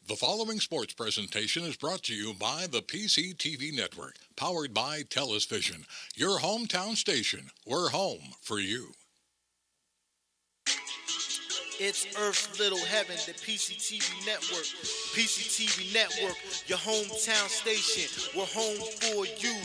The following sports presentation is brought to you by the PCTV Network, powered by TELUS Vision, your hometown station. We're home for you. It's Earth's Little Heaven, the PCTV Network. PCTV Network, your hometown station. We're home for you.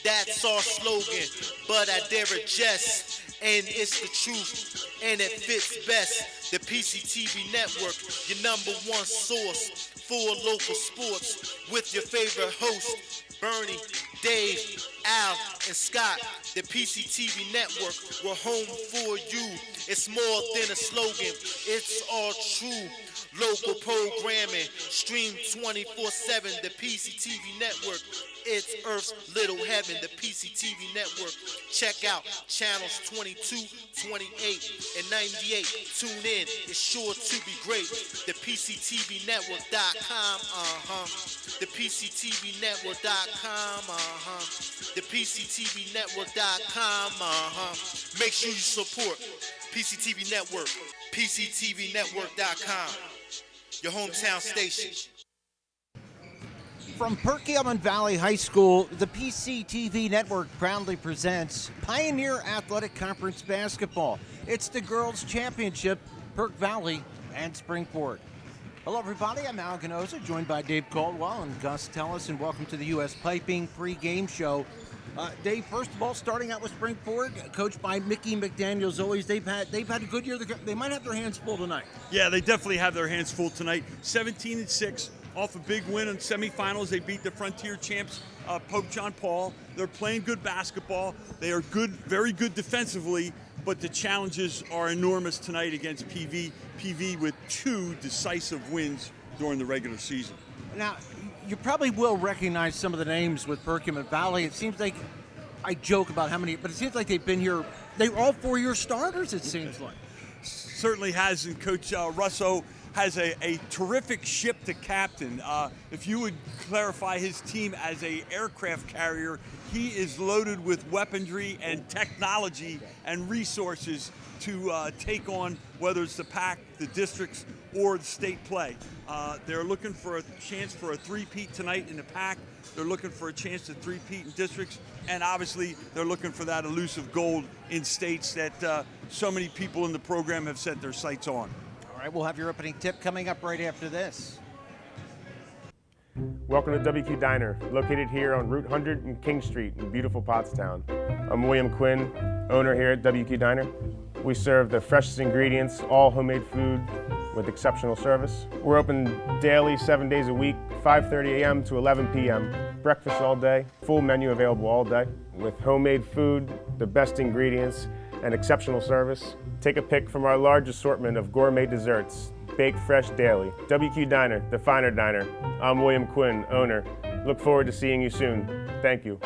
That's our slogan, but I dare adjust. And it's the truth, and it fits best. The PCTV Network, your number one source for local sports, with your favorite hosts, Bernie, Dave, Al, and Scott. The PCTV Network, we're home for you. It's more than a slogan, it's all true. Local programming, stream 24/7, the PCTV Network. It's Earth's Little Heaven, the PCTV Network. Check out channels 22, 28, and 98. Tune in, it's sure to be great. The PCTVNetwork.com, The PCTVNetwork.com, The PCTVNetwork.com, Make sure you support PCTV Network, PCTVNetwork.com, your hometown station. From Perkiomen Valley High School, the PCTV Network proudly presents Pioneer Athletic Conference Basketball. It's the Girls Championship, Perk Valley and Springport. Hello everybody, I'm Al Ganoza, joined by Dave Caldwell and Gus Tellis, and welcome to the U.S. Piping pre-game show. Dave, first of all, starting out with Springport, coached by Mickey McDaniels. Always, they've had a good year. They might have their hands full tonight. Yeah, they definitely have their hands full tonight. 17-6, off a big win in semifinals. They beat the Frontier champs, Pope John Paul. They're playing good basketball. They are good, very good defensively, but the challenges are enormous tonight against PV. PV with 2 decisive wins during the regular season. Now, you probably will recognize some of the names with Perkiomen Valley. It seems like, I joke about how many, but it seems like they've been here. They're all 4-year starters, it seems like. Certainly has, and Coach Russo has a terrific ship to captain. If you would clarify his team as a aircraft carrier, he is loaded with weaponry and technology and resources to take on whether it's the PAC, the districts, or the state play. They're looking for a chance for a three-peat tonight in the PAC. They're looking for a chance to three-peat in districts, and obviously they're looking for that elusive gold in states that so many people in the program have set their sights on. All right, we'll have your opening tip coming up right after this. Welcome to WQ Diner, located here on Route 100 and King Street in beautiful Pottstown. I'm William Quinn, owner here at WQ Diner. We serve the freshest ingredients, all homemade food with exceptional service. We're open daily, 7 days a week, 5:30 a.m. to 11 p.m. Breakfast all day, full menu available all day. With homemade food, the best ingredients, and exceptional service. Take a pick from our large assortment of gourmet desserts, baked fresh daily. WQ Diner, the finer diner. I'm William Quinn, owner. Look forward to seeing you soon. Thank you.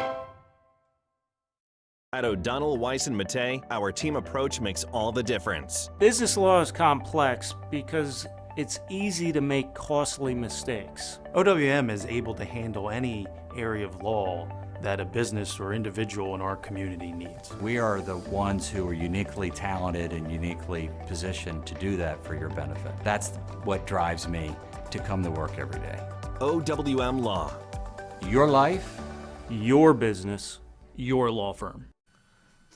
At O'Donnell, Weiss & Mattei, our team approach makes all the difference. Business law is complex because it's easy to make costly mistakes. OWM is able to handle any area of law that a business or individual in our community needs. We are the ones who are uniquely talented and uniquely positioned to do that for your benefit. That's what drives me to come to work every day. OWM Law. Your life, Your business, your law firm.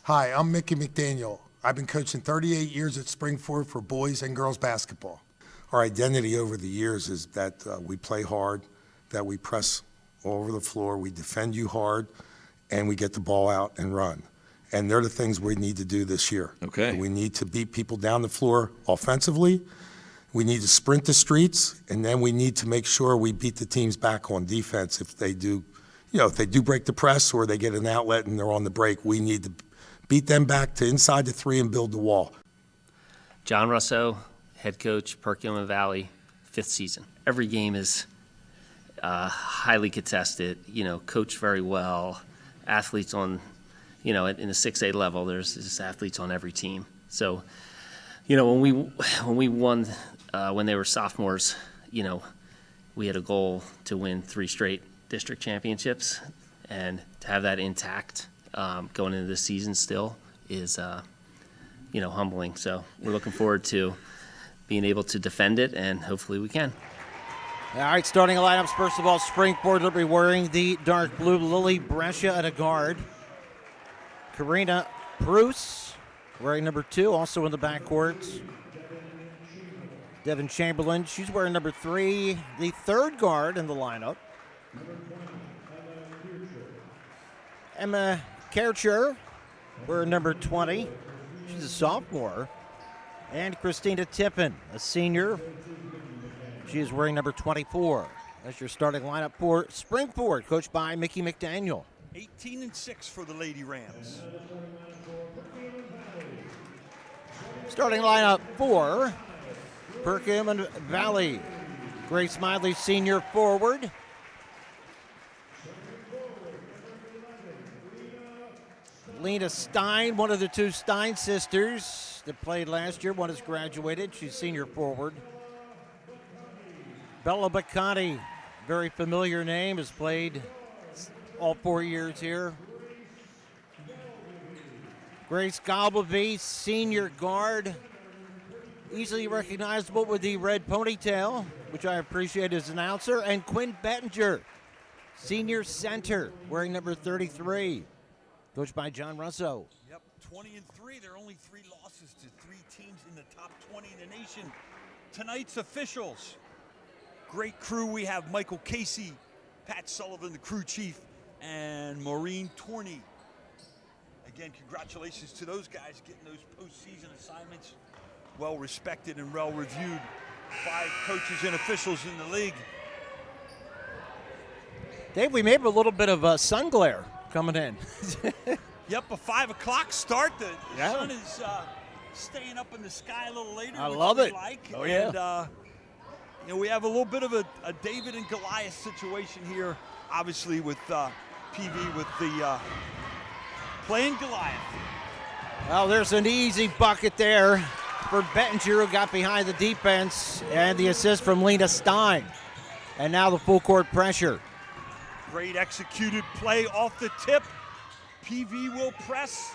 Hi, I'm Mickey McDaniel. I've been coaching 38 years at Springport for boys and girls basketball. Our identity over the years is that we play hard, that we press all over the floor, we defend you hard, and we get the ball out and run. And they're the things we need to do this year. Okay. We need to beat people down the floor offensively. We need to sprint the streets, and then we need to make sure we beat the teams back on defense if they do, if they do break the press or they get an outlet and they're on the break. We need to beat them back to inside the 3 and build the wall. John Russo, head coach, Perkiomen Valley, 5th season. Every game is highly contested, coached very well. Athletes on, in the 6A level, there's just athletes on every team. So, when we won, when they were sophomores, we had a goal to win 3 straight district championships, and to have that intact going into this season still is, humbling. So we're looking forward to being able to defend it, and hopefully we can. All right, starting lineups. First of all, Springport will be wearing the dark blue. Lily Brescia at a guard. Karina Bruce wearing number 2, also in the backcourt. Devin Chamberlain, she's wearing number 3, the third guard in the lineup. Emma Kircher wearing number 20. She's a sophomore. And Christina Tippin, a senior. She is wearing number 24. That's your starting lineup for Springport, coached by Mickey McDaniel. 18-6 for the Lady Rams. Starting lineup for Perkins Valley. Grace Smiley, senior forward. Lena Stein, one of the 2 Stein sisters that played last year. One has graduated. She's senior forward. Bella Bacani, very familiar name, has played all 4 years here. Grace Galbavy, senior guard, easily recognizable with the red ponytail, which I appreciate as announcer. And Quinn Bettinger, senior center, wearing number 33, coached by John Russo. Yep, 20-3. There are only 3 losses to 3 teams in the top 20 in the nation. Tonight's officials. Great crew. We have Michael Casey, Pat Sullivan, the crew chief, and Maureen Torney. Again, congratulations to those guys getting those postseason assignments. Well respected and well reviewed by coaches and officials in the league. Dave, we may have a little bit of sun glare coming in. Yep, a 5 o'clock start. The sun is staying up in the sky a little later. I love it. Oh, yeah. And, we have a little bit of a David and Goliath situation here, obviously, with PV with the playing Goliath. Well, there's an easy bucket there for Bettinger, who got behind the defense, and the assist from Lena Stein. And now the full court pressure. Great executed play off the tip. PV will press.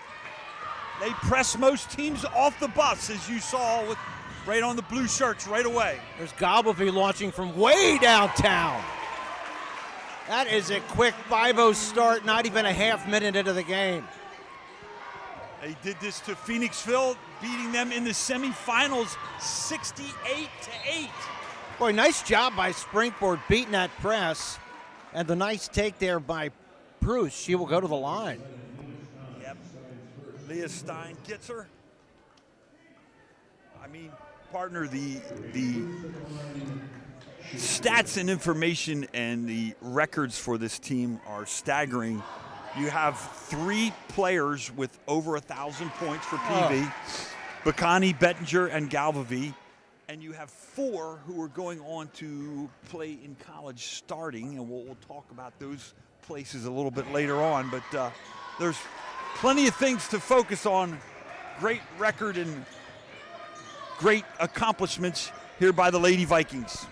They press most teams off the bus, as you saw with right on the blue shirts right away. There's Galbavy launching from way downtown. That is a quick 5-0 start, not even a half minute into the game. They did this to Phoenixville, beating them in the semifinals 68-8. Boy, nice job by Springport beating that press. And the nice take there by Bruce. She will go to the line. Yep. Leah Stein gets her. I mean, partner, the stats and information and the records for this team are staggering. You have 3 players with over 1,000 points for PV, Bacani, Bettinger, and Galbavy. And you have 4 who are going on to play in college starting, and we'll talk about those places a little bit later on. But there's plenty of things to focus on. Great record and great accomplishments here by the Lady Vikings.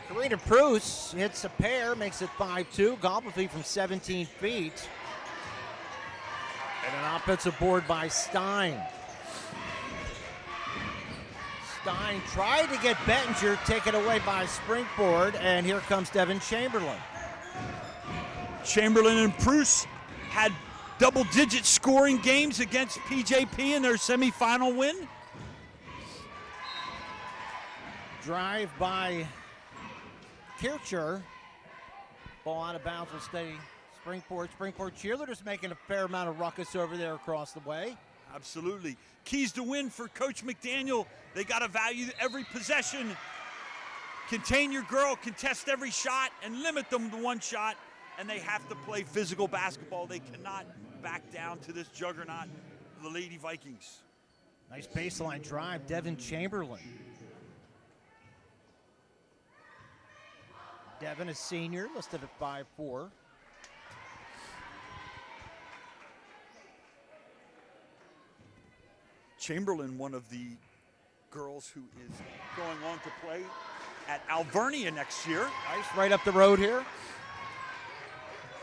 Karina Bruce hits a pair, makes it 5-2. Galbavy from 17 feet. And an offensive board by Stein. Stein tried to get Bettinger, taken away by Springport, and here comes Devin Chamberlain. Chamberlain and Bruce had double-digit scoring games against PJP in their semifinal win. Drive by Kircher. Ball out of bounds will stay Springport. Springport cheerleaders making a fair amount of ruckus over there across the way. Absolutely. Keys to win for Coach McDaniel. They got to value every possession. Contain your girl, contest every shot, and limit them to 1 shot. And they have to play physical basketball. They cannot back down to this juggernaut, the Lady Vikings. Nice baseline drive, Devin Chamberlain. Devin, a senior, listed at 5'4". Chamberlain, one of the girls who is going on to play at Alvernia next year. Nice, right up the road here.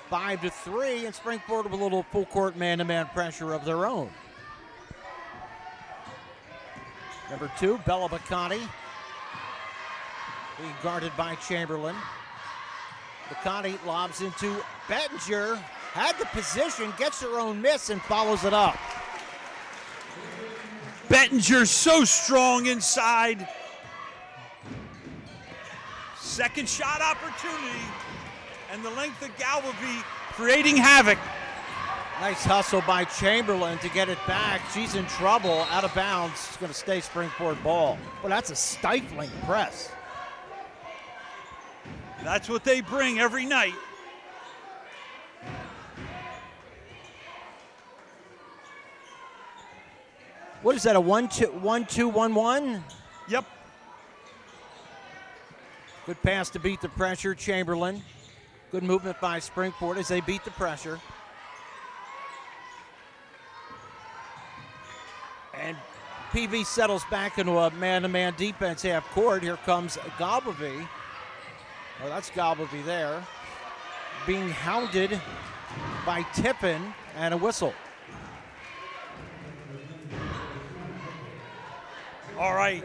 5-3, and Springport with a little full court man-to-man pressure of their own. Number 2, Bella Bacani. Being guarded by Chamberlain. McConaughey lobs into Bettinger. Had the position, gets her own miss, and follows it up. Bettinger's so strong inside. Second shot opportunity, and the length of Galvavy creating havoc. Nice hustle by Chamberlain to get it back. She's in trouble, out of bounds. It's going to stay Springport ball. Well, that's a stifling press. That's what they bring every night. What is that, a 1-2-1-1? Yep. Good pass to beat the pressure, Chamberlain. Good movement by Springport as they beat the pressure. And PV settles back into a man-to-man defense half court. Here comes Galbavy. Oh, that's Galbavy there. Being hounded by Tippin, and a whistle. All right,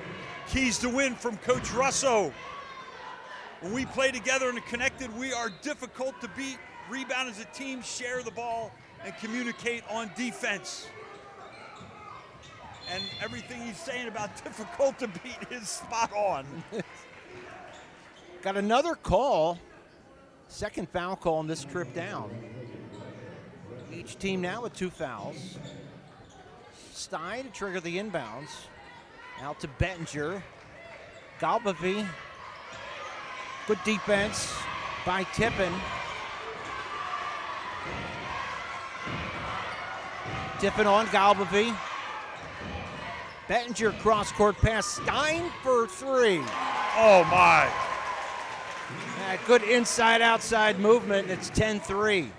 keys to win from Coach Russo. When we play together and are connected, we are difficult to beat. Rebound as a team, share the ball, and communicate on defense. And everything he's saying about difficult to beat is spot on. Got another call. Second foul call on this trip down. Each team now with 2 fouls. Stein to trigger the inbounds. Out to Bettinger. Galbavy. Good defense by Tippin. Tippin on Galbavy. Bettinger cross-court pass. Stein for 3. Oh, my. Good inside-outside movement. It's 10-3.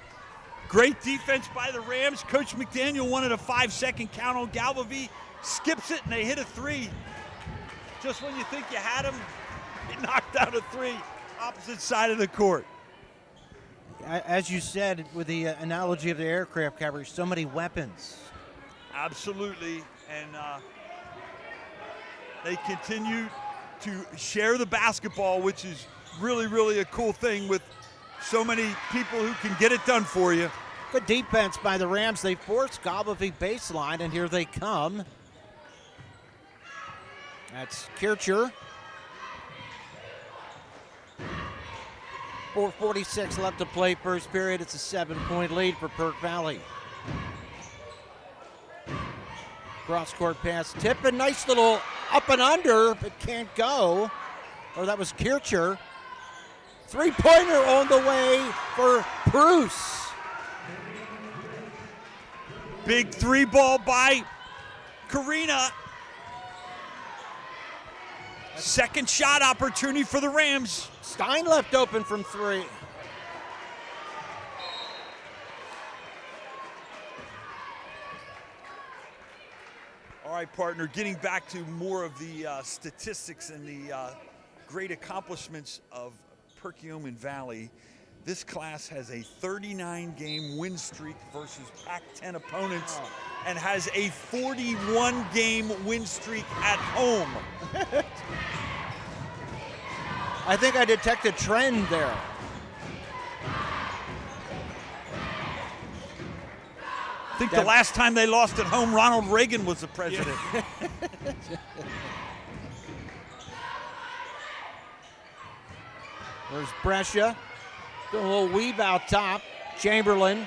Great defense by the Rams. Coach McDaniel wanted a 5-second count on Galbavy. Skips it, and they hit a 3. Just when you think you had him, he knocked out a 3. Opposite side of the court. As you said, with the analogy of the aircraft carrier, so many weapons. Absolutely, and they continue to share the basketball, which is really, really a cool thing with so many people who can get it done for you. Good defense by the Rams. They force Galbavy baseline, and here they come. That's Kircher. 4:46 left to play first period. It's a 7-point lead for Perk Valley. Cross-court pass. Tippin, nice little up and under, but can't go. Or that was Kircher. Three-pointer on the way for Bruce. Big 3 ball by Karina. Second shot opportunity for the Rams. Stein left open from 3. All right, partner, getting back to more of the statistics and the great accomplishments of Perkiomen Valley. This class has a 39-game win streak versus Pac-10 opponents and has a 41-game win streak at home. I think I detect a trend there. I think the last time they lost at home, Ronald Reagan was the president. There's Brescia. Doing a little weave out top. Chamberlain.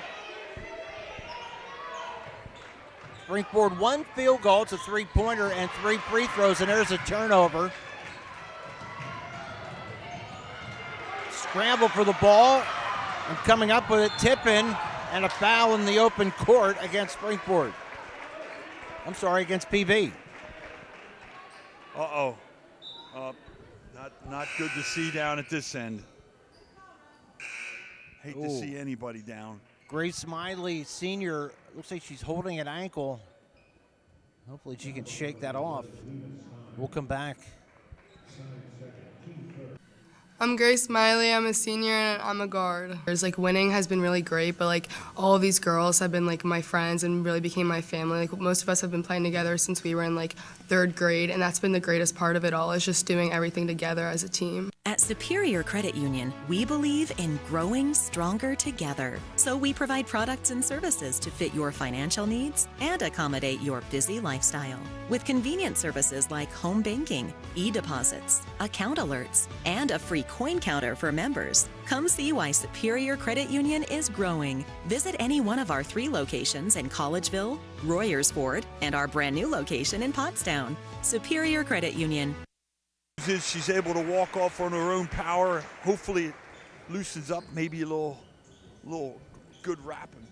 Springport 1 field goal. It's a 3-pointer and 3 free throws, and there's a turnover. Scramble for the ball, and coming up with it, Tippin, and a foul in the open court against Springport. I'm sorry, against PV. Uh-oh. Not good to see down at this end. Hate to see anybody down. Grace Smiley, senior, looks like she's holding an ankle. Hopefully she can shake that off. We'll come back. I'm Grace Smiley, I'm a senior and I'm a guard. Winning has been really great, but all of these girls have been my friends and really became my family. Most of us have been playing together since we were in 3rd grade, and that's been the greatest part of it all, is just doing everything together as a team. At Superior Credit Union, we believe in growing stronger together. So we provide products and services to fit your financial needs and accommodate your busy lifestyle. With convenient services like home banking, e-deposits, account alerts, and a free coin counter for members. Come see why Superior Credit Union is growing. Visit any one of our 3 locations in Collegeville, Royersford, and our brand new location in Pottstown. Superior Credit Union. She's able to walk off on her own power. Hopefully it loosens up, maybe a little good wrap, and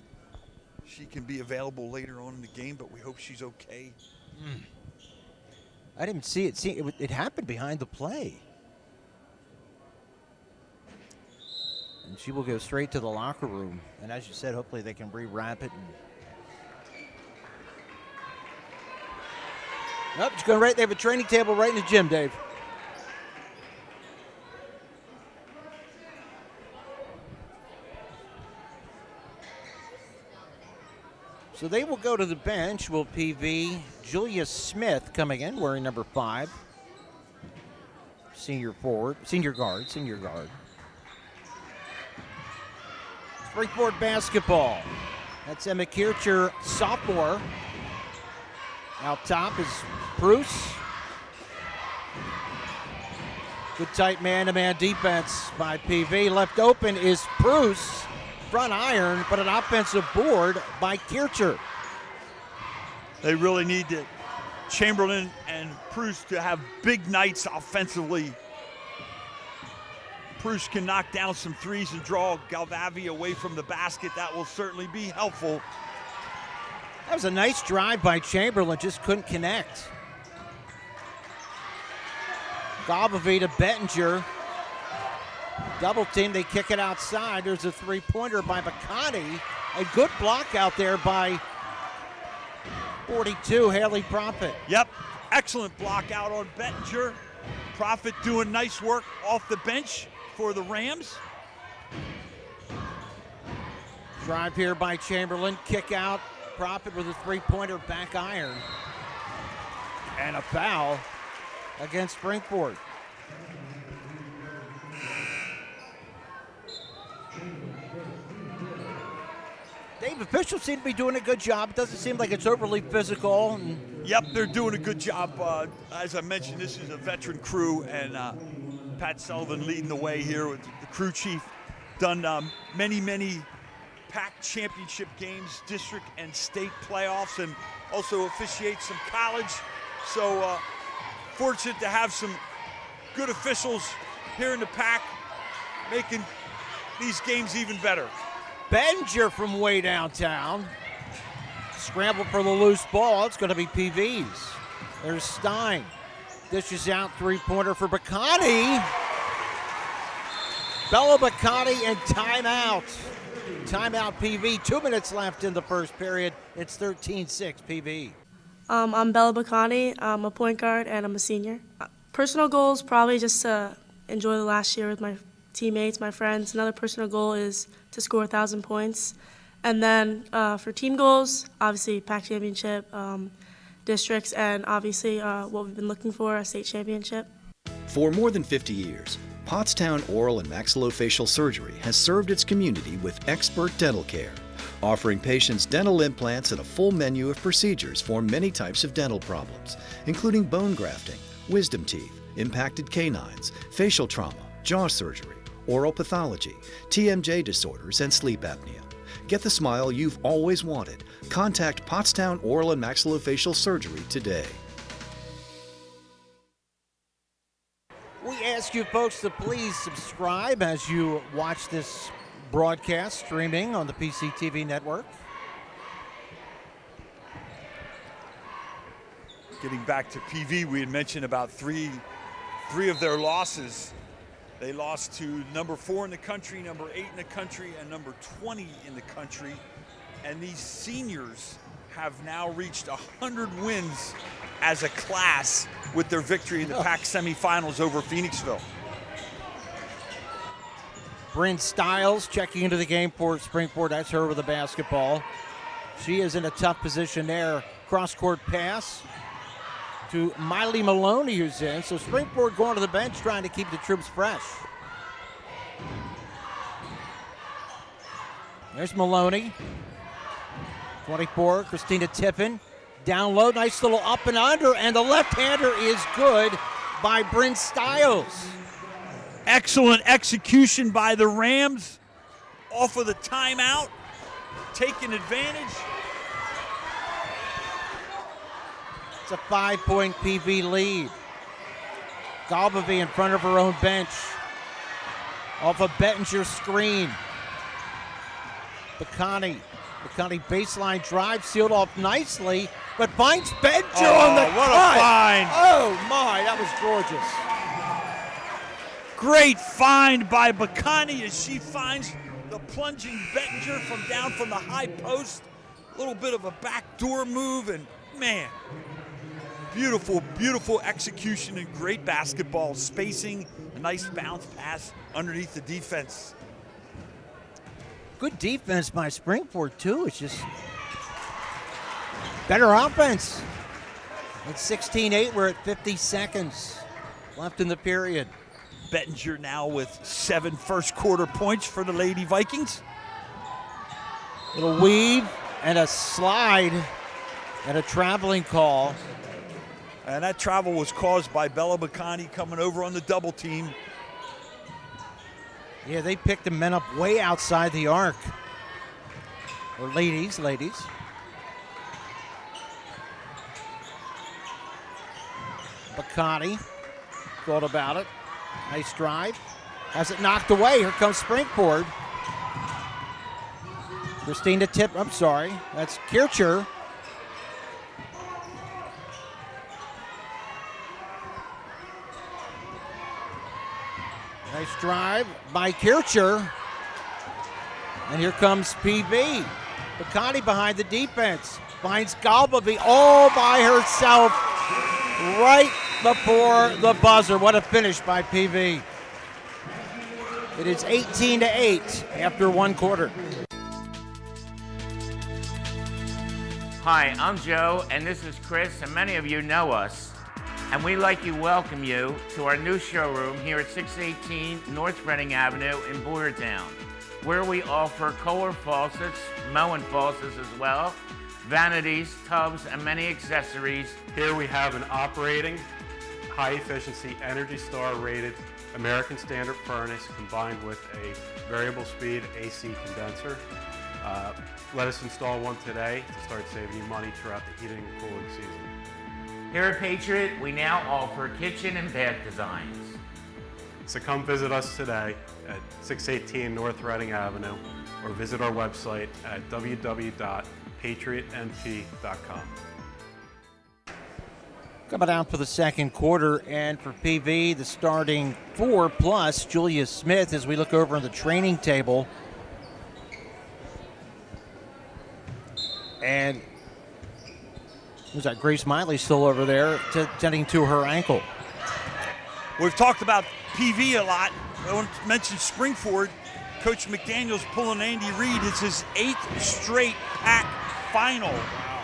she can be available later on in the game, but we hope she's okay. I didn't see it. It happened behind the play. And she will go straight to the locker room. And as you said, hopefully they can re-wrap it. Nope, she's going right. They have a training table right in the gym, Dave. So they will go to the bench. Will PV. Julia Smith coming in, wearing number 5. Senior guard. Springboard basketball. That's Emma Kircher, sophomore. Out top is Bruce. Good tight man-to-man defense by PV. Left open is Bruce. Front iron, but an offensive board by Kircher. They really need to, Chamberlain and Bruce, to have big nights offensively. Bruce can knock down some threes and draw Galvavi away from the basket. That will certainly be helpful. That was a nice drive by Chamberlain, just couldn't connect. Galvavi to Bettinger. Double team, they kick it outside. There's a 3-pointer by Bacani. A good block out there by 42, Haley Prophet. Yep, excellent block out on Bettinger. Prophet doing nice work off the bench for the Rams. Drive here by Chamberlain, kick out. Prophet with a 3-pointer, back iron. And a foul against Springford. Dave, officials seem to be doing a good job. It doesn't seem like it's overly physical. Yep, they're doing a good job. As I mentioned, this is a veteran crew, and Pat Sullivan leading the way here with the crew chief. Done many PAC championship games, district and state playoffs, and also officiates some college. So fortunate to have some good officials here in the PAC making these games even better. Benger from way downtown. Scramble for the loose ball. It's going to be PV's. There's Stein. Dishes out, 3-pointer for Bacani. Bella Bacani and timeout. Timeout PV. 2 minutes left in the first period. It's 13-6 PV. I'm Bella Bacani. I'm a point guard and I'm a senior. Personal goals, probably just to enjoy the last year with my teammates, my friends. Another personal goal is to score 1,000 points. And then for team goals, obviously PAC championship, districts, and obviously what we've been looking for, a state championship. For more than 50 years, Pottstown Oral and Maxillofacial Surgery has served its community with expert dental care, offering patients dental implants and a full menu of procedures for many types of dental problems, including bone grafting, wisdom teeth, impacted canines, facial trauma, jaw surgery, oral pathology, TMJ disorders, and sleep apnea. Get the smile you've always wanted. Contact Pottstown Oral and Maxillofacial Surgery today. We ask you folks to please subscribe as you watch this broadcast streaming on the PCTV network. Getting back to PV, we had mentioned about three of their losses. They lost to number 4 in the country, number 8 in the country, and number 20 in the country. And these seniors have now reached 100 wins as a class with their victory in the PAC semifinals over Phoenixville. Bryn Stiles checking into the game for Springford. That's her with the basketball. She is in a tough position there. Cross-court pass. to Miley Maloney, who's in. So Springport going to the bench, trying to keep the troops fresh. There's Maloney. 24, Christina Tippin. Down low, nice little up and under, and the left-hander is good by Bryn Stiles. Excellent execution by the Rams off of the timeout, taking advantage. It's a 5-point PV lead. Galbavy in front of her own bench. Off a Bettinger screen. Bacani baseline drive, sealed off nicely, but finds Bettinger on the what cut. a find. Oh my, that was gorgeous. Great find by Bacani as she finds the plunging Bettinger down from the high post. A little bit of a backdoor move, and man, beautiful, beautiful execution and great basketball spacing. A nice bounce pass underneath the defense. Good defense by Springport, too. It's just better offense. It's 16-8. We're at 50 seconds left in the period. Bettinger now with 7 first-quarter points for the Lady Vikings. Little weave and a slide and a traveling call. And that travel was caused by Bella Bacani coming over on the double team. Yeah, they picked the men up way outside the arc. Or ladies. Bacani thought about it. Nice drive. Has it knocked away. Here comes Springport. Christina that's Kircher. Nice drive by Kircher. And here comes PV. Bacani behind the defense. Finds Galbavy all by herself right before the buzzer. What a finish by PV. It is 18-8 after 1 quarter. Hi, I'm Joe, and this is Chris, and many of you know us. And we'd like to welcome you to our new showroom here at 618 North Reading Avenue in Boyertown, where we offer Kohler faucets, Moen faucets as well, vanities, tubs, and many accessories. Here we have an operating, high-efficiency, Energy Star rated American Standard furnace combined with a variable speed AC condenser. Let us install one today to start saving you money throughout the heating and cooling season. Here at Patriot, we now offer kitchen and bath designs. So come visit us today at 618 North Reading Avenue or visit our website at www.patriotmp.com. Coming out for the second quarter, and for PV, the starting 4 plus Julia Smith as we look over on the training table. And who's that? Grace Miley still over there tending to her ankle. We've talked about PV a lot. I want to mention Springford. Coach McDaniel's pulling Andy Reid. It's his 8th straight PAC final. Wow.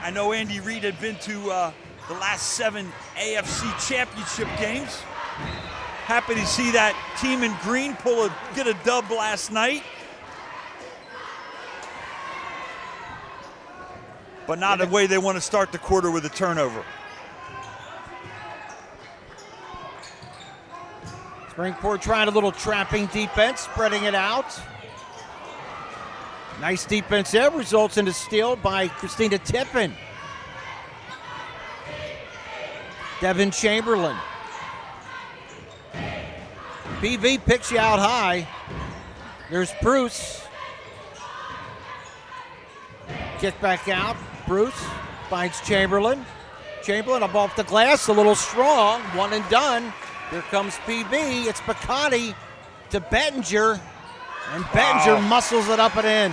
I know Andy Reid had been to the last 7 AFC championship games. Happy to see that team in green get a dub last night. But not the way they want to start the quarter with a turnover. Springport trying a little trapping defense, spreading it out. Nice defense there, results in a steal by Christina Tippin. Devin Chamberlain. PV picks you out high. There's Bruce. Kick back out. Bruce finds Chamberlain. Chamberlain up off the glass, a little strong. One and done. Here comes PV. It's Bacani to Bettinger. And Bettinger muscles it up and in.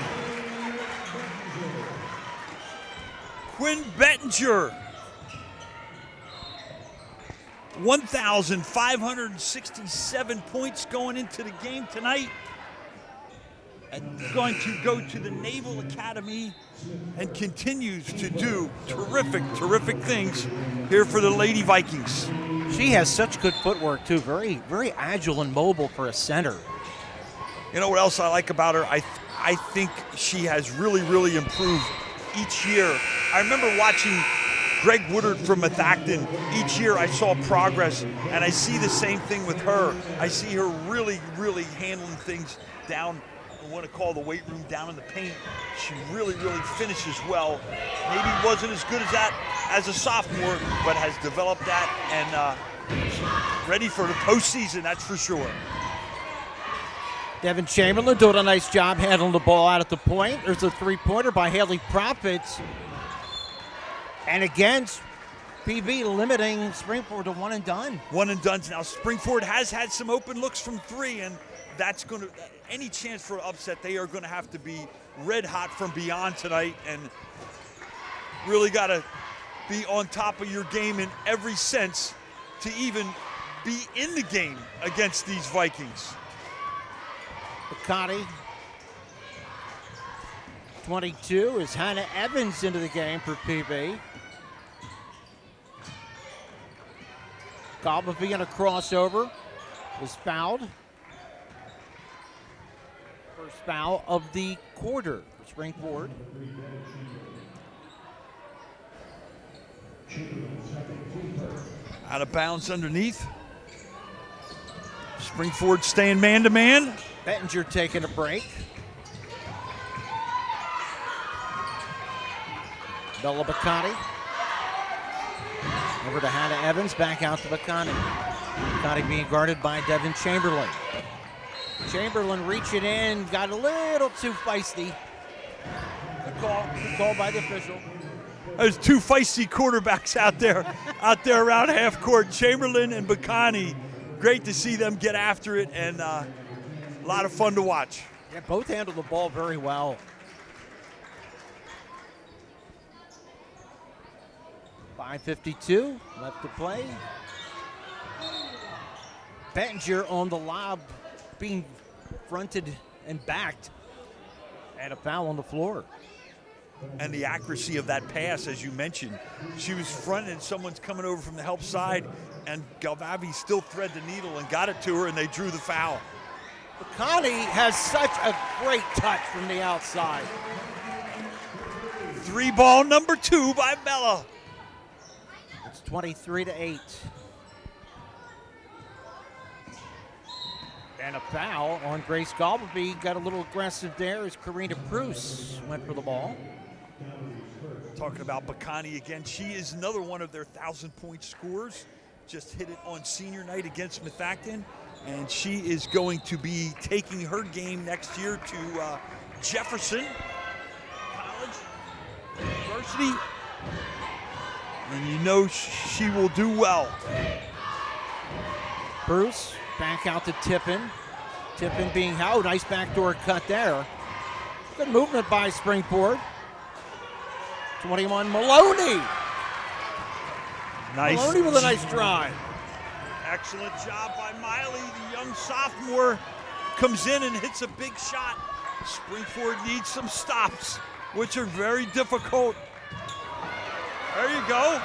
Quinn Bettinger. 1,567 points going into the game tonight. going to go to the Naval Academy and continues to do terrific things here for the Lady Vikings. She has such good footwork too. Very, very agile and mobile for a center. You know what else I like about her? I think she has really improved each year. I remember watching Greg Woodard from Methacton. Each year I saw progress, and I see the same thing with her. I see her really handling things down, I want to call the weight room, down in the paint. She really finishes well. Maybe wasn't as good as that as a sophomore, but has developed that and she's ready for the postseason, that's for sure. Devin Chamberlain doing a nice job handling the ball out at the point. There's a three-pointer by Haley Prophet. And again, PV limiting Springford to one and done. One and done. Now Springford has had some open looks from three, and that's going to, any chance for an upset, they are going to have to be red hot from beyond tonight, and really got to be on top of your game in every sense to even be in the game against these Vikings. Bacati, 22, is Hannah Evans into the game for PV. Galbavy in a crossover is fouled. First foul of the quarter for Springford. Out of bounds underneath. Springford staying man-to-man. Bettinger taking a break. Bella Bacati. Over to Hannah Evans, back out to Bacati. Bacati being guarded by Devin Chamberlain. Chamberlain reaching in, got a little too feisty. Good call by the official. There's two feisty quarterbacks out there around half court, Chamberlain and Bacani. Great to see them get after it, and a lot of fun to watch. Yeah, both handle the ball very well. 5:52 left to play. Bettinger on the lob, being fronted and backed, and a foul on the floor. And the accuracy of that pass, as you mentioned. She was fronted and someone's coming over from the help side, and Galvavi still thread the needle and got it to her, and they drew the foul. Bacani has such a great touch from the outside. Three ball number 2 by Bella. It's 23-8. And a foul on Grace Galbavy. Got a little aggressive there as Karina Bruce went for the ball. Talking about Bacani again, she is another one of their 1,000-point scorers. Just hit it on senior night against Methacton, and she is going to be taking her game next year to Jefferson College University, and you know she will do well. Bruce back out to Tippin. Tippin being held. Nice backdoor cut there. Good movement by Springford. 21, Maloney. Nice. Maloney with a nice drive. Excellent job by Miley. The young sophomore comes in and hits a big shot. Springford needs some stops, which are very difficult. There you go.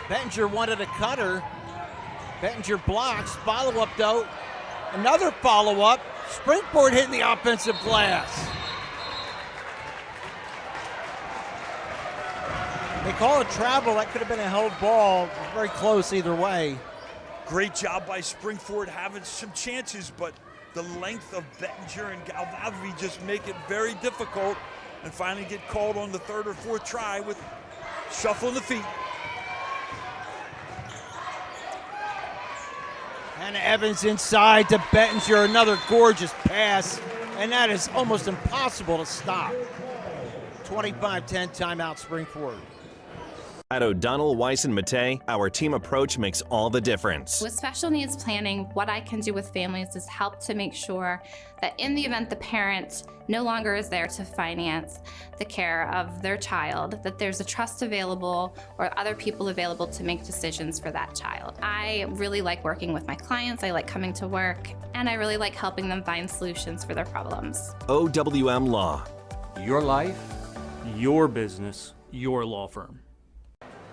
Bettinger wanted a cutter. Bettinger blocks. Follow-up, though. Another follow-up. Springford hitting the offensive glass. They call it travel. That could have been a held ball. Very close either way. Great job by Springford having some chances, but the length of Bettinger and Galvavi just make it very difficult, and finally get called on the third or fourth try with shuffling the feet. Hannah Evans inside to Bettinger. Another gorgeous pass, and that is almost impossible to stop. 25-10 timeout Springford. At O'Donnell, Weiss & Mattei, our team approach makes all the difference. With special needs planning, what I can do with families is help to make sure that in the event the parent no longer is there to finance the care of their child, that there's a trust available or other people available to make decisions for that child. I really like working with my clients, I like coming to work, and I really like helping them find solutions for their problems. OWM Law. Your life, your business, your law firm.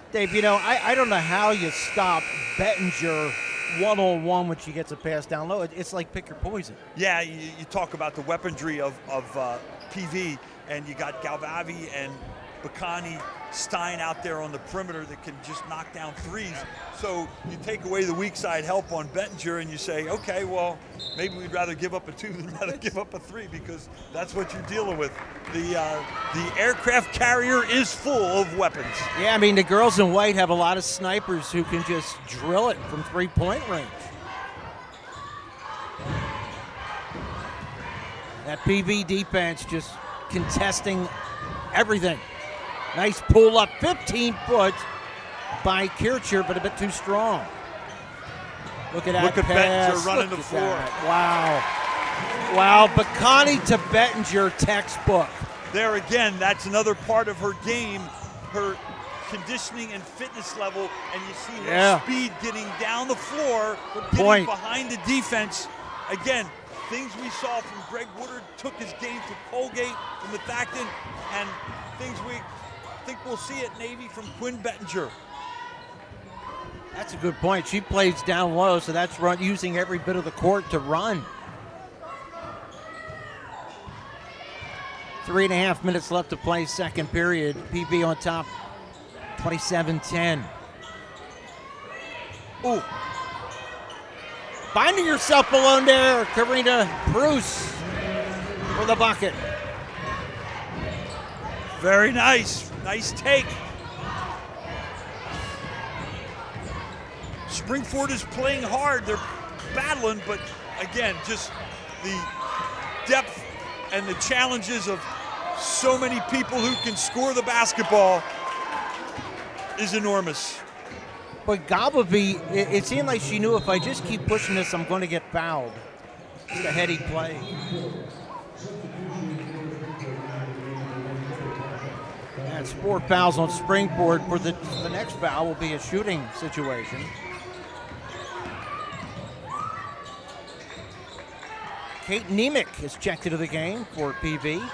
Dave, you know, I don't know how you stop Bettinger one-on-one when she gets a pass down low. It's like pick your poison. Yeah, you talk about the weaponry of PV, and you got Galvavi and Bacani, Stein out there on the perimeter that can just knock down threes. So you take away the weak side help on Bettinger and you say, okay, well, maybe we'd rather give up a 2 than rather give up a 3 because that's what you're dealing with. The aircraft carrier is full of weapons. Yeah, I mean, the girls in white have a lot of snipers who can just drill it from three-point range. That PV defense just contesting everything. Nice pull up, 15 foot by Kircher, but a bit too strong. Look at that Look at pass. Bettinger running Look the at floor. that. Wow, Bacani to Bettinger, textbook. There again, that's another part of her game, her conditioning and fitness level, and you see her speed getting down the floor, getting behind the defense. Again, things we saw from Greg Woodard took his game to Colgate, from Methacton, and things we think we'll see at Navy from Quinn Bettinger. That's a good point. She plays down low, so that's using every bit of the court to run. 3.5 minutes left to play, second period. PV on top, 27-10. Ooh. Finding yourself alone there, Karina Bruce for the bucket. Very nice. Nice take. Springford is playing hard. They're battling, but again, just the depth and the challenges of so many people who can score the basketball is enormous. But Galvavi, it seemed like she knew if I just keep pushing this, I'm going to get fouled. It's a heady play. That's 4 fouls on Springford. For the next foul will be a shooting situation. Kate Nemec is checked into the game for PV.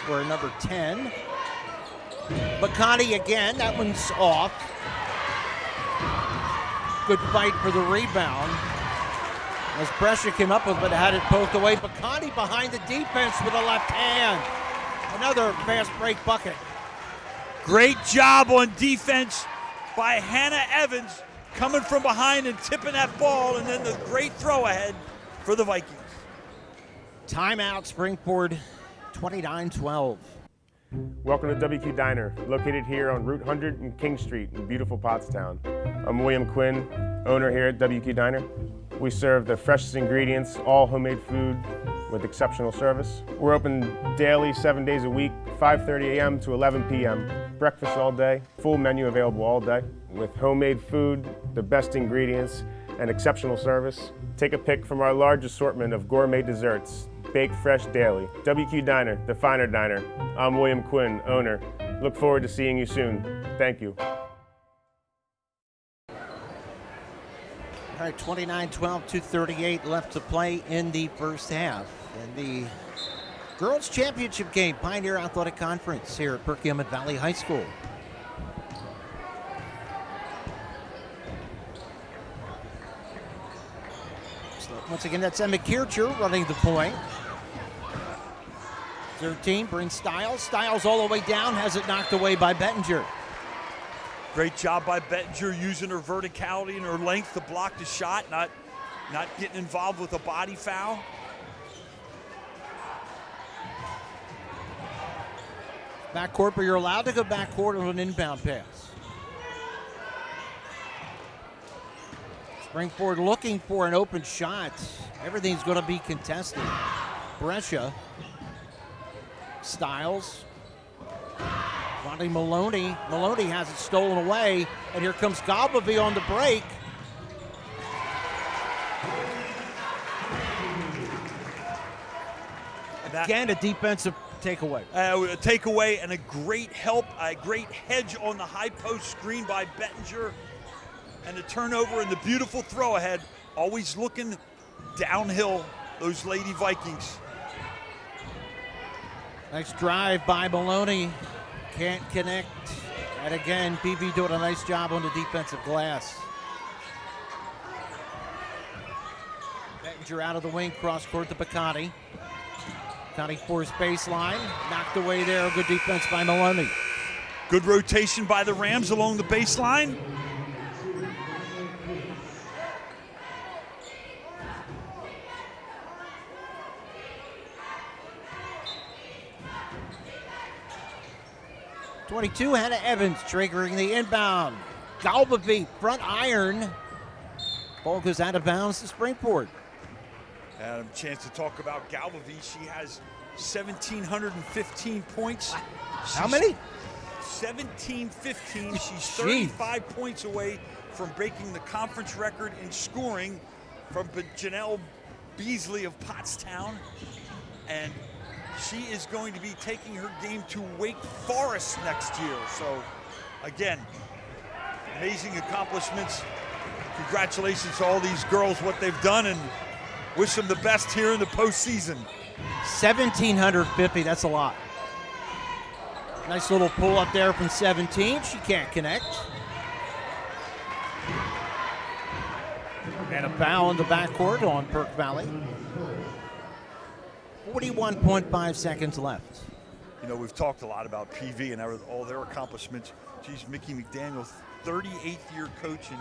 We're number 10. Bacani again, that one's off. Good fight for the rebound. As pressure came up with it, had it poked away. Bacani behind the defense with a left hand. Another fast break bucket. Great job on defense by Hannah Evans, coming from behind and tipping that ball, and then the great throw ahead for the Vikings. Timeout, Springford, 29-12. Welcome to WQ Diner, located here on Route 100 and King Street in beautiful Pottstown. I'm William Quinn, owner here at WQ Diner. We serve the freshest ingredients, all homemade food with exceptional service. We're open daily, 7 days a week, 5:30 a.m. to 11 p.m. Breakfast all day, full menu available all day. With homemade food, the best ingredients, and exceptional service. Take a pick from our large assortment of gourmet desserts, baked fresh daily. WQ Diner, the finer diner. I'm William Quinn, owner. Look forward to seeing you soon. Thank you. All right, 29-12, 2:38 left to play in the first half. And the Girls Championship game, Pioneer Athletic Conference here at Perkiomen Valley High School. So once again, that's Emma Kircher running the point. 13 brings Stiles. Stiles all the way down, has it knocked away by Bettinger. Great job by Bettinger using her verticality and her length to block the shot, not getting involved with a body foul. Backcourt, but you're allowed to go backcourt on an inbound pass. Springford looking for an open shot. Everything's going to be contested. Brescia. Stiles. Ronnie Maloney. Maloney has it stolen away, and here comes Galbavy on the break. Again, a defensive takeaway. A takeaway and a great help, a great hedge on the high post screen by Bettinger. And the turnover and the beautiful throw ahead, always looking downhill, those Lady Vikings. Nice drive by Maloney. Can't connect. And again, PV doing a nice job on the defensive glass. Bettinger out of the wing, cross court to Bacani. Bacani forced baseline, knocked away there. Good defense by Maloney. Good rotation by the Rams along the baseline. .22, Hannah Evans triggering the inbound. Galbavy, front iron. Ball goes out of bounds to Springport. And a chance to talk about Galbavy. She has 1,715 points. How many? 1,715. She's 35 points away from breaking the conference record in scoring from Janelle Beasley of Pottstown. And she is going to be taking her game to Wake Forest next year. So, again, amazing accomplishments. Congratulations to all these girls, what they've done, and wish them the best here in the postseason. 1,750, that's a lot. Nice little pull up there from 17. She can't connect. And a foul in the backcourt on Perk Valley. 41.5 seconds left. You know, we've talked a lot about PV and all their accomplishments. Geez, Mickey McDaniel, 38th year coach and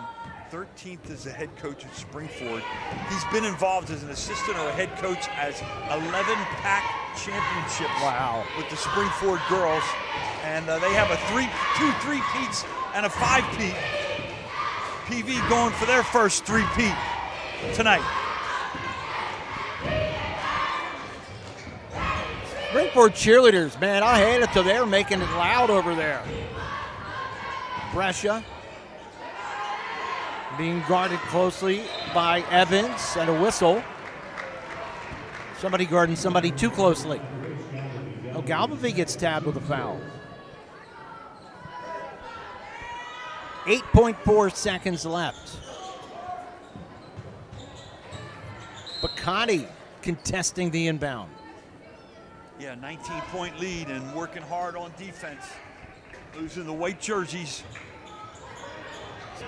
13th as a head coach at Springford. He's been involved as an assistant or a head coach as 11 PAC championships. Wow. With the Springford girls. And they have two three-peats and a 5-peat. PV going for their first 3-peat tonight. Springford cheerleaders, man, I hate it till they're making it loud over there. Brescia being guarded closely by Evans and a whistle. Somebody guarding somebody too closely. Oh, Galbavy gets tabbed with a foul. 8.4 seconds left. Bacani contesting the inbound. Yeah, 19-point lead and working hard on defense. Losing the white jerseys.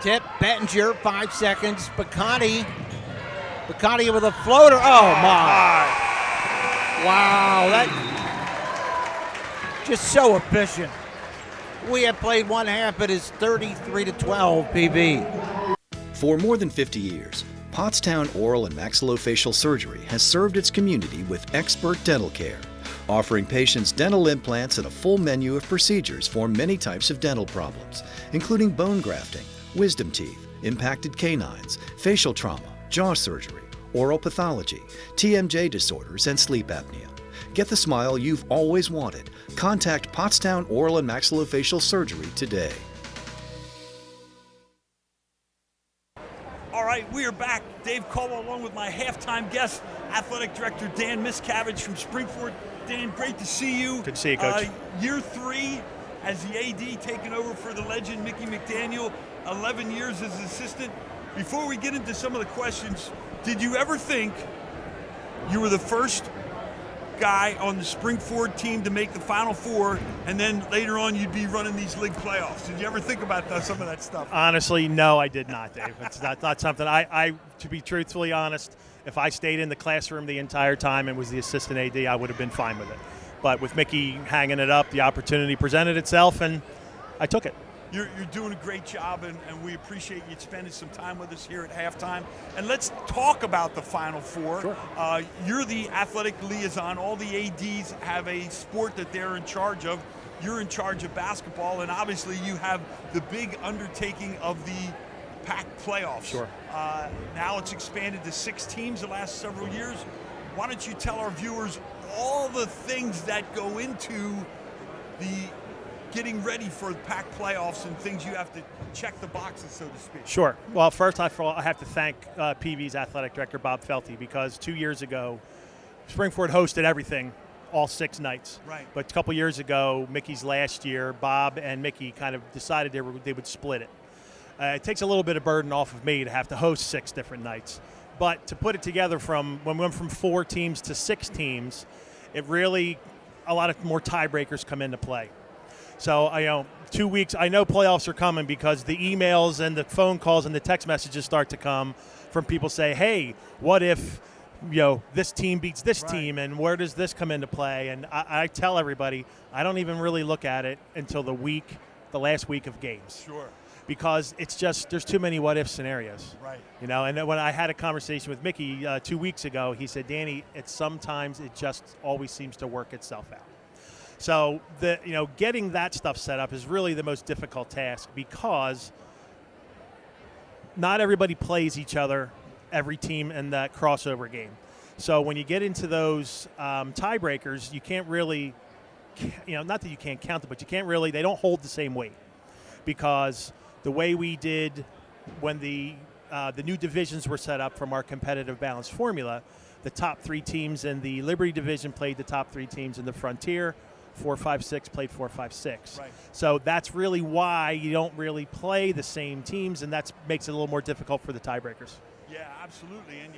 Tip, Bettinger, 5 seconds. Bacani with a floater. Oh, my. Wow, that just so efficient. We have played one half. It is 33-12 PV. For more than 50 years, Pottstown Oral and Maxillofacial Surgery has served its community with expert dental care, offering patients dental implants and a full menu of procedures for many types of dental problems, including bone grafting, wisdom teeth, impacted canines, facial trauma, jaw surgery, oral pathology, TMJ disorders, and sleep apnea. Get the smile you've always wanted. Contact Pottstown Oral and Maxillofacial Surgery today. All right, we are back. Dave Caldwell along with my halftime guest, Athletic Director Dan Miscavige from Springford. Dan, great to see you. Good to see you, Coach. Year 3 as the AD, taking over for the legend Mickey McDaniel, 11 years as assistant. Before we get into some of the questions, did you ever think you were the first guy on the Springford team to make the Final Four, and then later on you'd be running these league playoffs? Did you ever think about some of that stuff? Honestly, no, I did not, Dave. It's not something I, to be truthfully honest, if I stayed in the classroom the entire time and was the assistant AD, I would have been fine with it. But with Mickey hanging it up, the opportunity presented itself, and I took it. You're doing a great job, and we appreciate you spending some time with us here at halftime. And let's talk about the Final Four. Sure. You're the athletic liaison. All the ADs have a sport that they're in charge of. You're in charge of basketball, and obviously you have the big undertaking of the PAC playoffs. Sure. Now it's expanded to 6 teams the last several years. Why don't you tell our viewers all the things that go into the getting ready for the PAC playoffs and things you have to check the boxes, so to speak? Sure. Well, first I have to thank PV's athletic director, Bob Felty, because 2 years ago, Springford hosted everything, all 6 nights. Right. But a couple years ago, Mickey's last year, Bob and Mickey kind of decided they would split it. It takes a little bit of burden off of me to have to host 6 different nights. But to put it together when we went from 4 teams to 6 teams, it really, a lot of more tiebreakers come into play. So, 2 weeks, I know playoffs are coming because the emails and the phone calls and the text messages start to come from people say, hey, what if, this team beats this team, and where does this come into play? And I tell everybody, I don't even really look at it until the last week of games. Sure. Because it's just, there's too many what if scenarios. Right. And when I had a conversation with Mickey 2 weeks ago, he said, Danny, sometimes it just always seems to work itself out. So getting that stuff set up is really the most difficult task because not everybody plays each other, every team in that crossover game. So when you get into those tiebreakers, you can't really, not that you can't count them, but you can't really, they don't hold the same weight because the way we did when the new divisions were set up from our competitive balance formula, the top 3 teams in the Liberty division played the top 3 teams in the Frontier. 4-5-6 played 4-5-6. Right. So that's really why you don't really play the same teams, and that makes it a little more difficult for the tiebreakers. Yeah, absolutely. And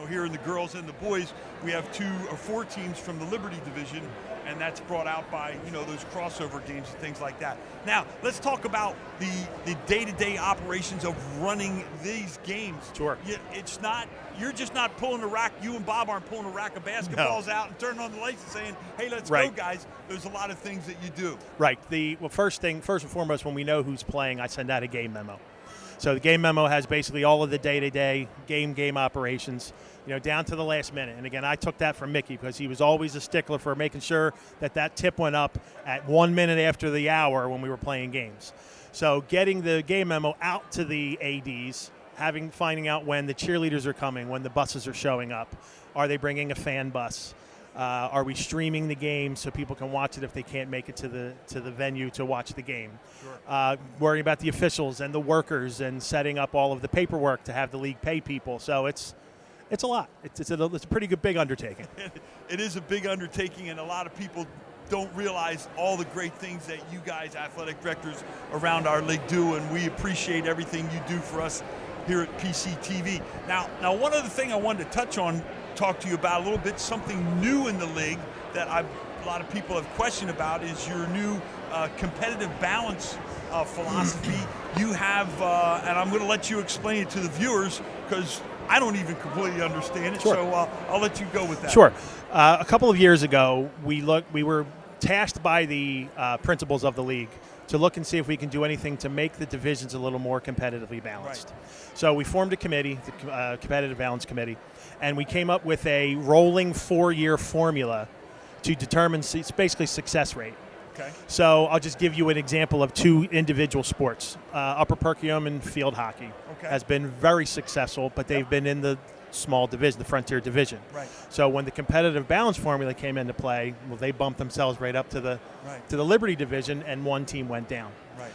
here in the girls and the boys, we have 2 or 4 teams from the Liberty division, and that's brought out by those crossover games and things like that. Now let's talk about the day-to-day operations of running these games. Sure. You're just not pulling a rack. You and Bob aren't pulling a rack of basketballs out and turning on the lights and saying, hey, let's go, guys. There's a lot of things that you do. Right. First and foremost, when we know who's playing, I send out a game memo. So the game memo has basically all of the day-to-day game operations, down to the last minute. And again, I took that from Mickey because he was always a stickler for making sure that tip went up at 1 minute after the hour when we were playing games. So getting the game memo out to the ADs, finding out when the cheerleaders are coming, when the buses are showing up. Are they bringing a fan bus? Are we streaming the game so people can watch it if they can't make it to the venue to watch the game? Sure. Worrying about the officials and the workers and setting up all of the paperwork to have the league pay people. So it's a lot. It's a pretty good big undertaking. It is a big undertaking, and a lot of people don't realize all the great things that you guys, athletic directors around our league, do, and we appreciate everything you do for us here at PCTV. Now, one other thing I wanted to talk to you about a little bit, something new in the league that a lot of people have questioned about is your new competitive balance philosophy. You have, and I'm going to let you explain it to the viewers because I don't even completely understand it. Sure. So I'll let you go with that. Sure. A couple of years ago, we were tasked by the principals of the league to look and see if we can do anything to make the divisions a little more competitively balanced. Right. So we formed a committee, the Competitive Balance Committee, and we came up with a rolling 4-year formula to determine basically success rate. Okay. So I'll just give you an example of 2 individual sports. Upper Perkiomen field hockey has been very successful, but they've been in the small division, the Frontier division. Right. So when the competitive balance formula came into play, they bumped themselves right up to the Liberty division, and 1 team went down. Right.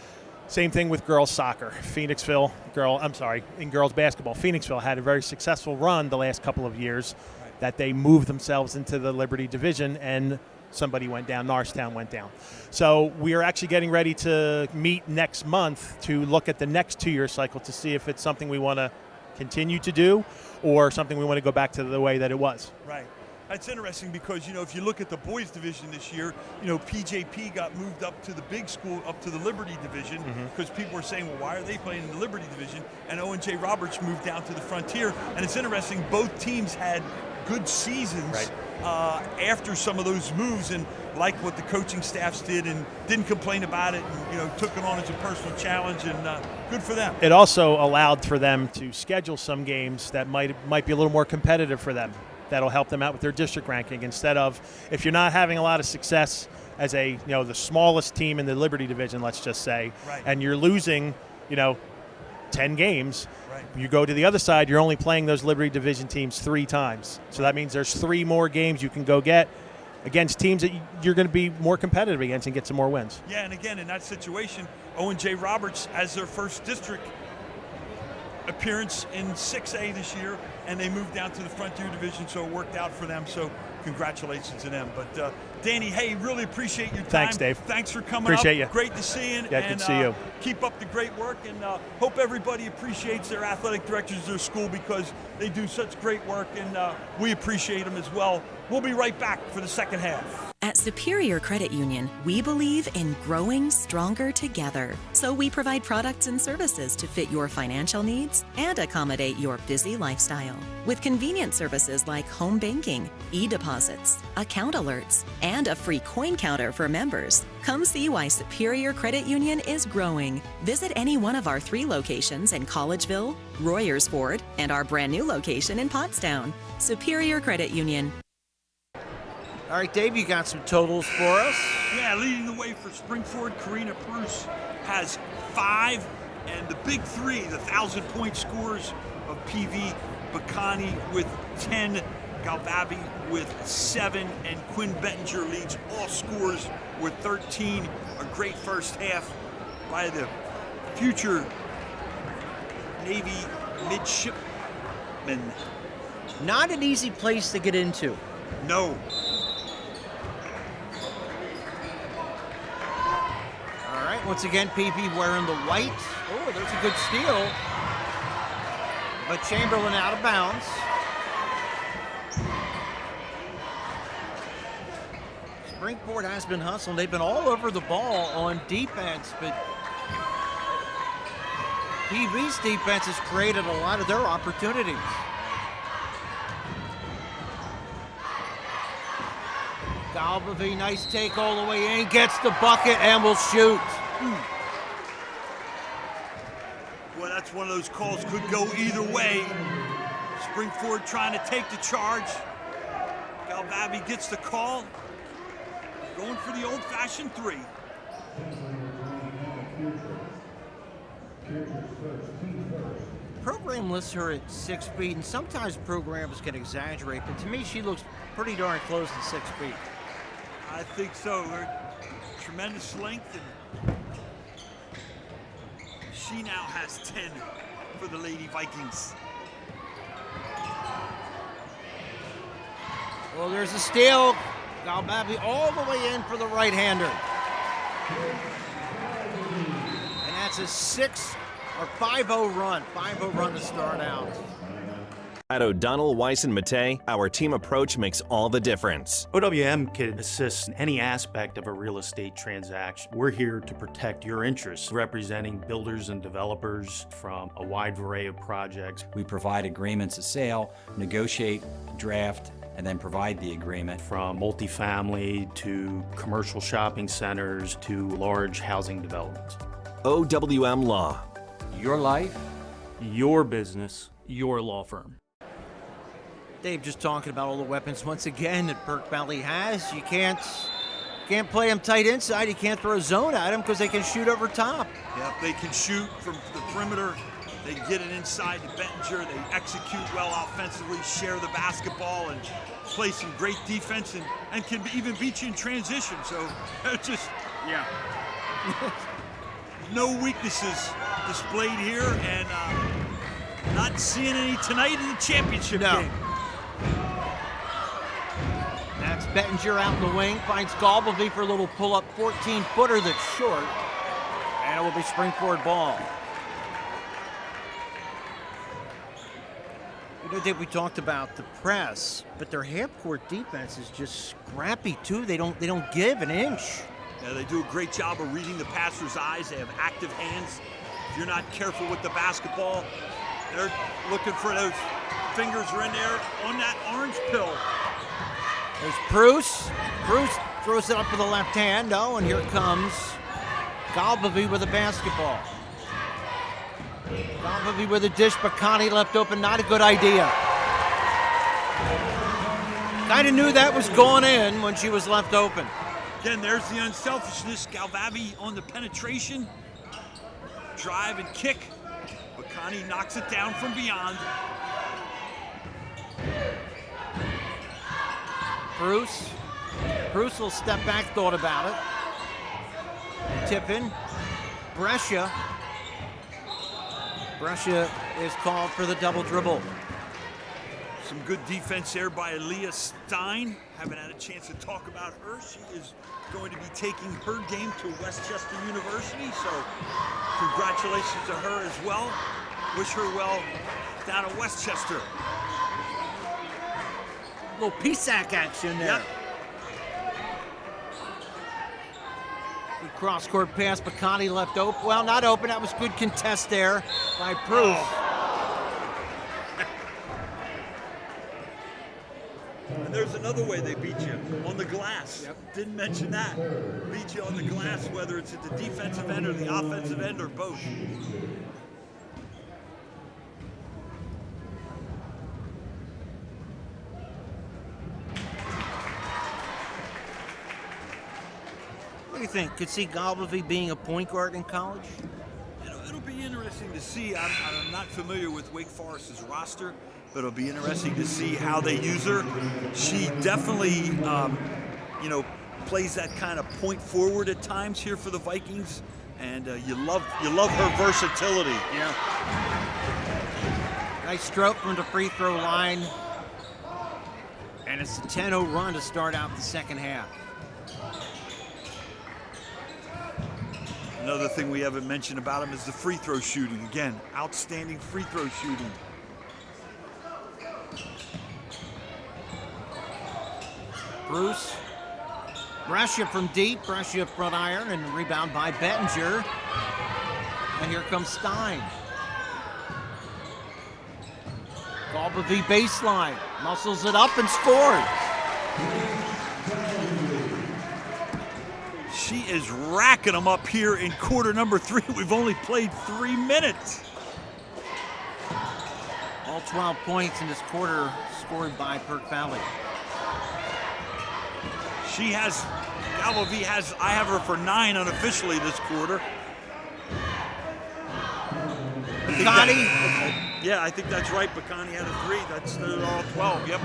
Same thing with girls soccer. In girls basketball, Phoenixville had a very successful run the last couple of years that they moved themselves into the Liberty division, and somebody went down, Norristown went down. So we are actually getting ready to meet next month to look at the next 2-year cycle to see if it's something we want to continue to do or something we want to go back to the way that it was. Right. That's interesting because, if you look at the boys division this year, PJP got moved up to the big school, up to the Liberty division, because people were saying, well, why are they playing in the Liberty division? And Owen J. Roberts moved down to the Frontier. And it's interesting, both teams had good seasons after some of those moves, and like what the coaching staffs did and didn't complain about it and, took it on as a personal challenge, and good for them. It also allowed for them to schedule some games that might be a little more competitive for them. That'll help them out with their district ranking instead of, if you're not having a lot of success as the smallest team in the Liberty division, let's just say, and you're losing, 10 games, you go to the other side, you're only playing those Liberty division teams 3 times. So that means there's 3 more games you can go get, against teams that you're going to be more competitive against and get some more wins. Yeah, and again, in that situation, Owen J. Roberts has their first district appearance in 6A this year, and they moved down to the Frontier Division, so it worked out for them. So congratulations to them. But Danny, hey, really appreciate your time. Thanks, Dave. Thanks for coming Appreciate up. you. Great to see you. Yeah, good to see you. Keep up the great work, and hope everybody appreciates their athletic directors of their school, because they do such great work, and we appreciate them as well. We'll be right back for the second half. At Superior Credit Union, we believe in growing stronger together. So we provide products and services to fit your financial needs and accommodate your busy lifestyle. With convenient services like home banking, e-deposits, account alerts, and a free coin counter for members. Come see why Superior Credit Union is growing. Visit any one of our 3 locations in Collegeville, Royersford, and our brand new location in Pottstown. Superior Credit Union. All right, Dave, you got some totals for us? Yeah, leading the way for Springford, Karina Bruce has 5, and the big 3, the 1,000-point scores of PV Bacani with 10, Galvavi with 7, and Quinn Bettinger leads all scores with 13. A great first half by the future Navy midshipman. Not an easy place to get into. No. All right, once again, PV wearing the white. Oh, there's a good steal. But Chamberlain out of bounds. Springport has been hustling. They've been all over the ball on defense, but PV's defense has created a lot of their opportunities. Galvavi, nice take all the way in, gets the bucket and will shoot. Well, that's one of those calls, could go either way. Springford trying to take the charge. Galvavi gets the call. Going for the old-fashioned 3. Program lists her at 6 feet, and sometimes programs can exaggerate, but to me, she looks pretty darn close to 6 feet. I think so. Her tremendous length, and she now has 10 for the Lady Vikings. Well, there's a steal. Galvavi all the way in for the right-hander. And that's a 5-0 run. 5-0 run to start out. At O'Donnell, Weiss, and Mattei, our team approach makes all the difference. OWM can assist in any aspect of a real estate transaction. We're here to protect your interests, representing builders and developers from a wide array of projects. We provide agreements of sale, negotiate, draft, and then provide the agreement. From multifamily to commercial shopping centers to large housing developments. OWM Law. Your life, your business, your law firm. Dave just talking about all the weapons once again that Burke Valley has. You can't play them tight inside. You can't throw a zone at them because they can shoot over top. Yep, they can shoot from the perimeter. They get it inside to Bettinger. They execute well offensively, share the basketball, and play some great defense, and can even beat you in transition. So it's just, yeah. No weaknesses displayed here, and not seeing any tonight in the championship game. That's Bettinger out in the wing, finds Galvavi for a little pull-up 14-footer that's short, and it will be Springford ball. You know, Dave, we talked about the press, but their half-court defense is just scrappy too. They don't give an inch. Yeah, they do a great job of reading the passer's eyes. They have active hands. If you're not careful with the basketball, they're looking for those fingers are in there on that orange pill. There's Bruce. Bruce throws it up with the left hand. Oh, and here comes Galvavi with the basketball. Galvavi with a dish, Bacani left open. Not a good idea. Kind of knew that was going in when she was left open. Again, there's the unselfishness. Galvavi on the penetration. Drive and kick. Bacani knocks it down from beyond. Bruce Bruce will step back, thought about it. Tip in. Brescia. Brescia is called for the double dribble. Some good defense there by Aaliyah Stein. Haven't had a chance to talk about her. She is going to be taking her game to Westchester University, so congratulations to her as well. Wish her well down at Westchester. A little PSAC action there. Yep. Good cross-court pass, Bacani left open. Well, not open. That was good contest there by Bruce. And there's another way they beat you, on the glass. Yep. Didn't mention that. Beat you on the glass, whether it's at the defensive end or the offensive end or both. What do you think? Could see Galbavy being a point guard in college? It'll be interesting to see. I'm not familiar with Wake Forest's roster, but it'll be interesting to see how they use her. She definitely, plays that kind of point forward at times here for the Vikings, and you love her versatility. Yeah. Nice stroke from the free throw line, and it's a 10-0 run to start out the second half. Another thing we haven't mentioned about him is the free throw shooting. Again, outstanding free throw shooting. Bruce. Brescia from deep. Brescia front iron and rebound by Bettinger. And here comes Stein. Galbavy baseline. Muscles it up and scores. She is racking them up here in quarter number 3. We've only played 3 minutes. All 12 points in this quarter scored by Perk Valley. She has, Galbavy has, I have her for 9 unofficially this quarter. Bacani? Yeah, I think that's right. Bacani had a 3. That's all 12, yep.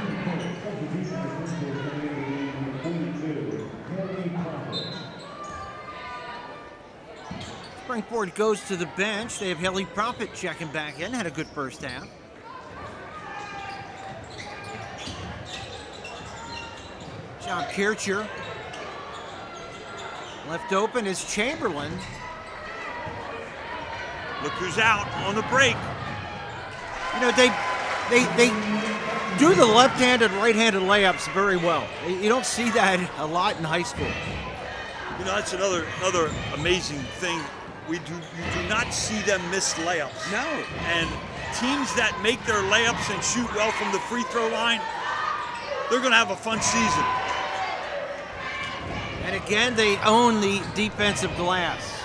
Springport goes to the bench. They have Haley Prophet checking back in. Had a good first half. John Kircher. Left open is Chamberlain. Look who's out on the break. You know, they do the left-handed, right-handed layups very well. You don't see that a lot in high school. You know, that's another amazing thing. You do not see them miss layups. No. And teams that make their layups and shoot well from the free throw line, they're going to have a fun season. And again, they own the defensive glass.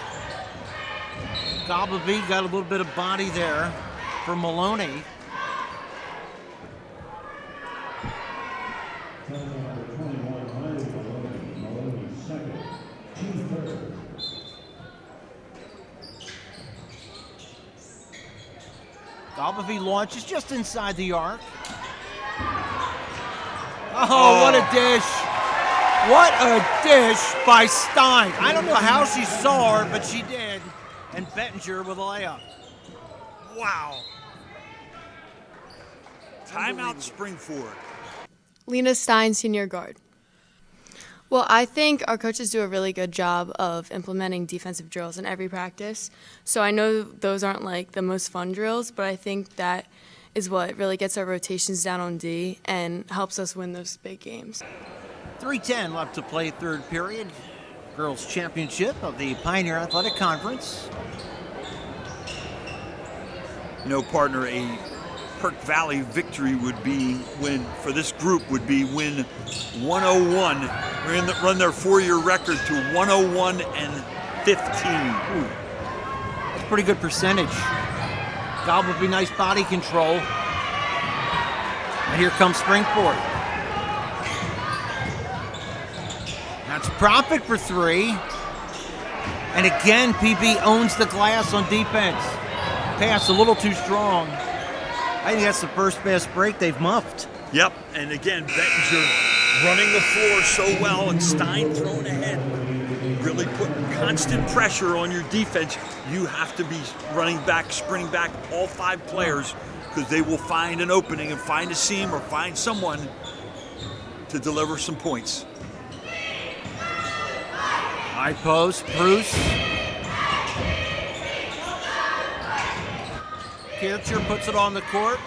Galbavy got a little bit of body there for Maloney. Galbavy launches just inside the arc. Oh, what a dish. What a dish by Stein. I don't know how she saw her, but she did. And Bettinger with a layup. Wow. Timeout Springford. Lena Stein, senior guard. Well, I think our coaches do a really good job of implementing defensive drills in every practice. So I know those aren't like the most fun drills, but I think that is what really gets our rotations down on D and helps us win those big games. 3:10 left to play third period. Girls Championship of the Pioneer Athletic Conference. You know, partner, a Perk Valley victory would be for this group would be win 101, run their 4-year record to 101 and 15. Ooh. That's a pretty good percentage. Gob would be nice body control. And here comes Springport. That's Prophet for 3. And again, PB owns the glass on defense. Pass a little too strong. I think that's the first fast break they've muffed. Yep, and again, Bettinger running the floor so well, and Stein throwing ahead, really putting constant pressure on your defense. You have to be running back, sprinting back, all 5 players, because they will find an opening and find a seam or find someone to deliver some points. High post, Bruce. Kircher puts it on the court.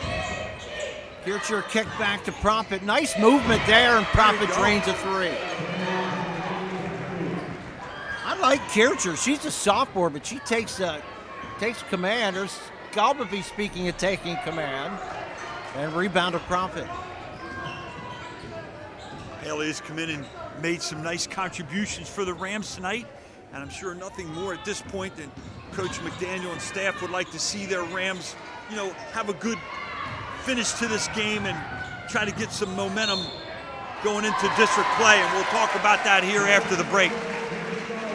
Kircher kick back to Prophet. Nice movement there, and Prophet drains a 3. I like Kircher. She's a sophomore, but she takes command. There's Galbavy speaking of taking command. And rebound to Prophet. Haley has come in and made some nice contributions for the Rams tonight, and I'm sure nothing more at this point than Coach McDaniel and staff would like to see their Rams, have a good finish to this game and try to get some momentum going into district play, and we'll talk about that here after the break.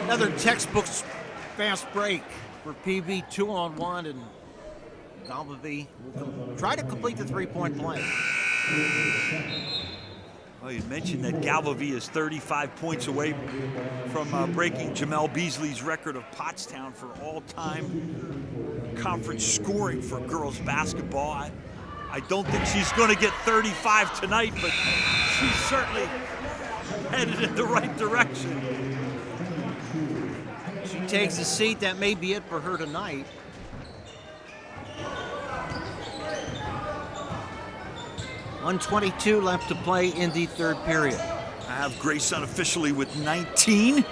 Another textbook fast break for PV, 2-on-1, and Galbavy will try to complete the 3-point play. Well, you mentioned that Galbavy is 35 points away from breaking Jamel Beasley's record of Pottstown for all-time conference scoring for girls basketball. I don't think she's going to get 35 tonight, but she's certainly headed in the right direction. She takes a seat. That may be it for her tonight. .122 left to play in the 3rd period. I have Grace unofficially with 19.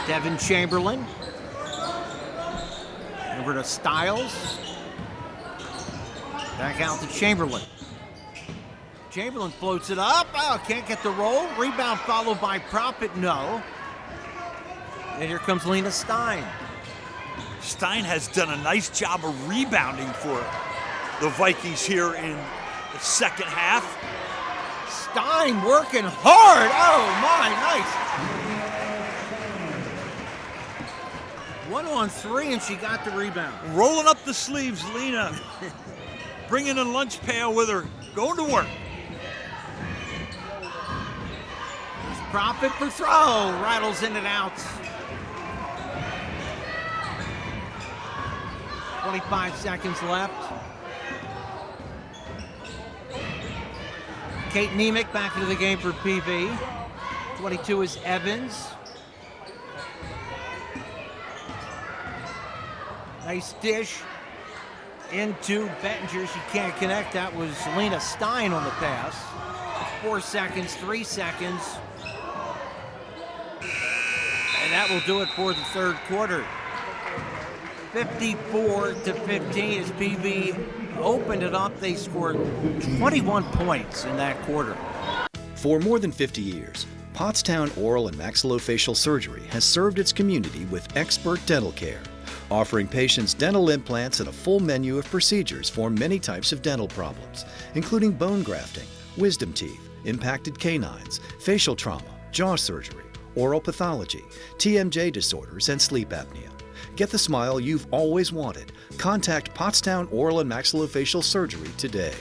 Devin Chamberlain. Over to Stiles. Back out to Chamberlain. Chamberlain floats it up. Oh, can't get the roll. Rebound followed by Prophet. No. And here comes Lena Stein. Stein has done a nice job of rebounding for the Vikings here in the second half. Stein working hard. Oh, my, nice. 1-on-3, and she got the rebound. Rolling up the sleeves, Lena. Bringing a lunch pail with her. Going to work. There's Prophet for throw. Rattles in and out. 25 seconds left. Kate Nemec back into the game for PV. 22 is Evans. Nice dish into Bettinger. She can't connect. That was Lena Stein on the pass. 4 seconds, 3 seconds. And that will do it for the 3rd quarter. 54-15 as PV opened it up. They scored 21 points in that quarter. For more than 50 years, Pottstown Oral and Maxillofacial Surgery has served its community with expert dental care, offering patients dental implants and a full menu of procedures for many types of dental problems, including bone grafting, wisdom teeth, impacted canines, facial trauma, jaw surgery, oral pathology, TMJ disorders, and sleep apnea. Get the smile you've always wanted. Contact Pottstown Oral and Maxillofacial Surgery today.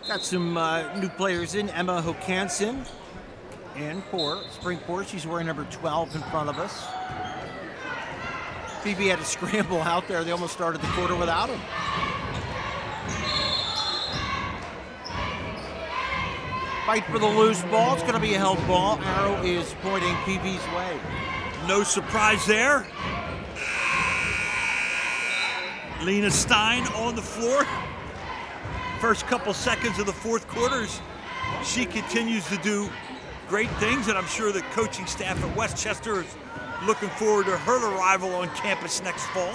Got some new players in. Emma Hokanson in for Springport. She's wearing number 12 in front of us. PV had a scramble out there. They almost started the quarter without him. Fight for the loose ball. It's going to be a held ball. Arrow is pointing PV's way. No surprise there. Lena Stein on the floor. First couple seconds of the 4th quarters, she continues to do great things, and I'm sure the coaching staff at Westchester is looking forward to her arrival on campus next fall.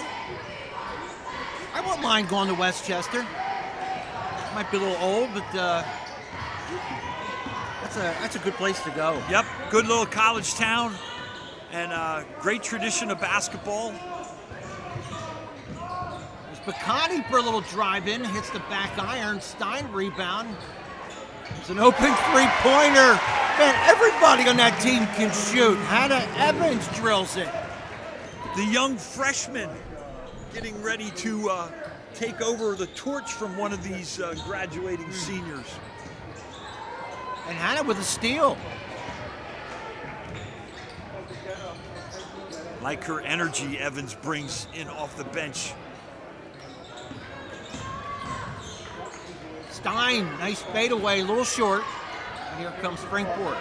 I wouldn't mind going to Westchester. Might be a little old, but that's a good place to go. Yep, good little college town, and great tradition of basketball. There's Bacani for a little drive-in, hits the back iron. Stein rebound. It's an open three-pointer. Man, everybody on that team can shoot. Hannah Evans drills it. The young freshman getting ready to take over the torch from one of these graduating seniors. And Hannah with a steal. Like her energy Evans brings in off the bench. Stein, nice fadeaway, a little short. And here comes Springport.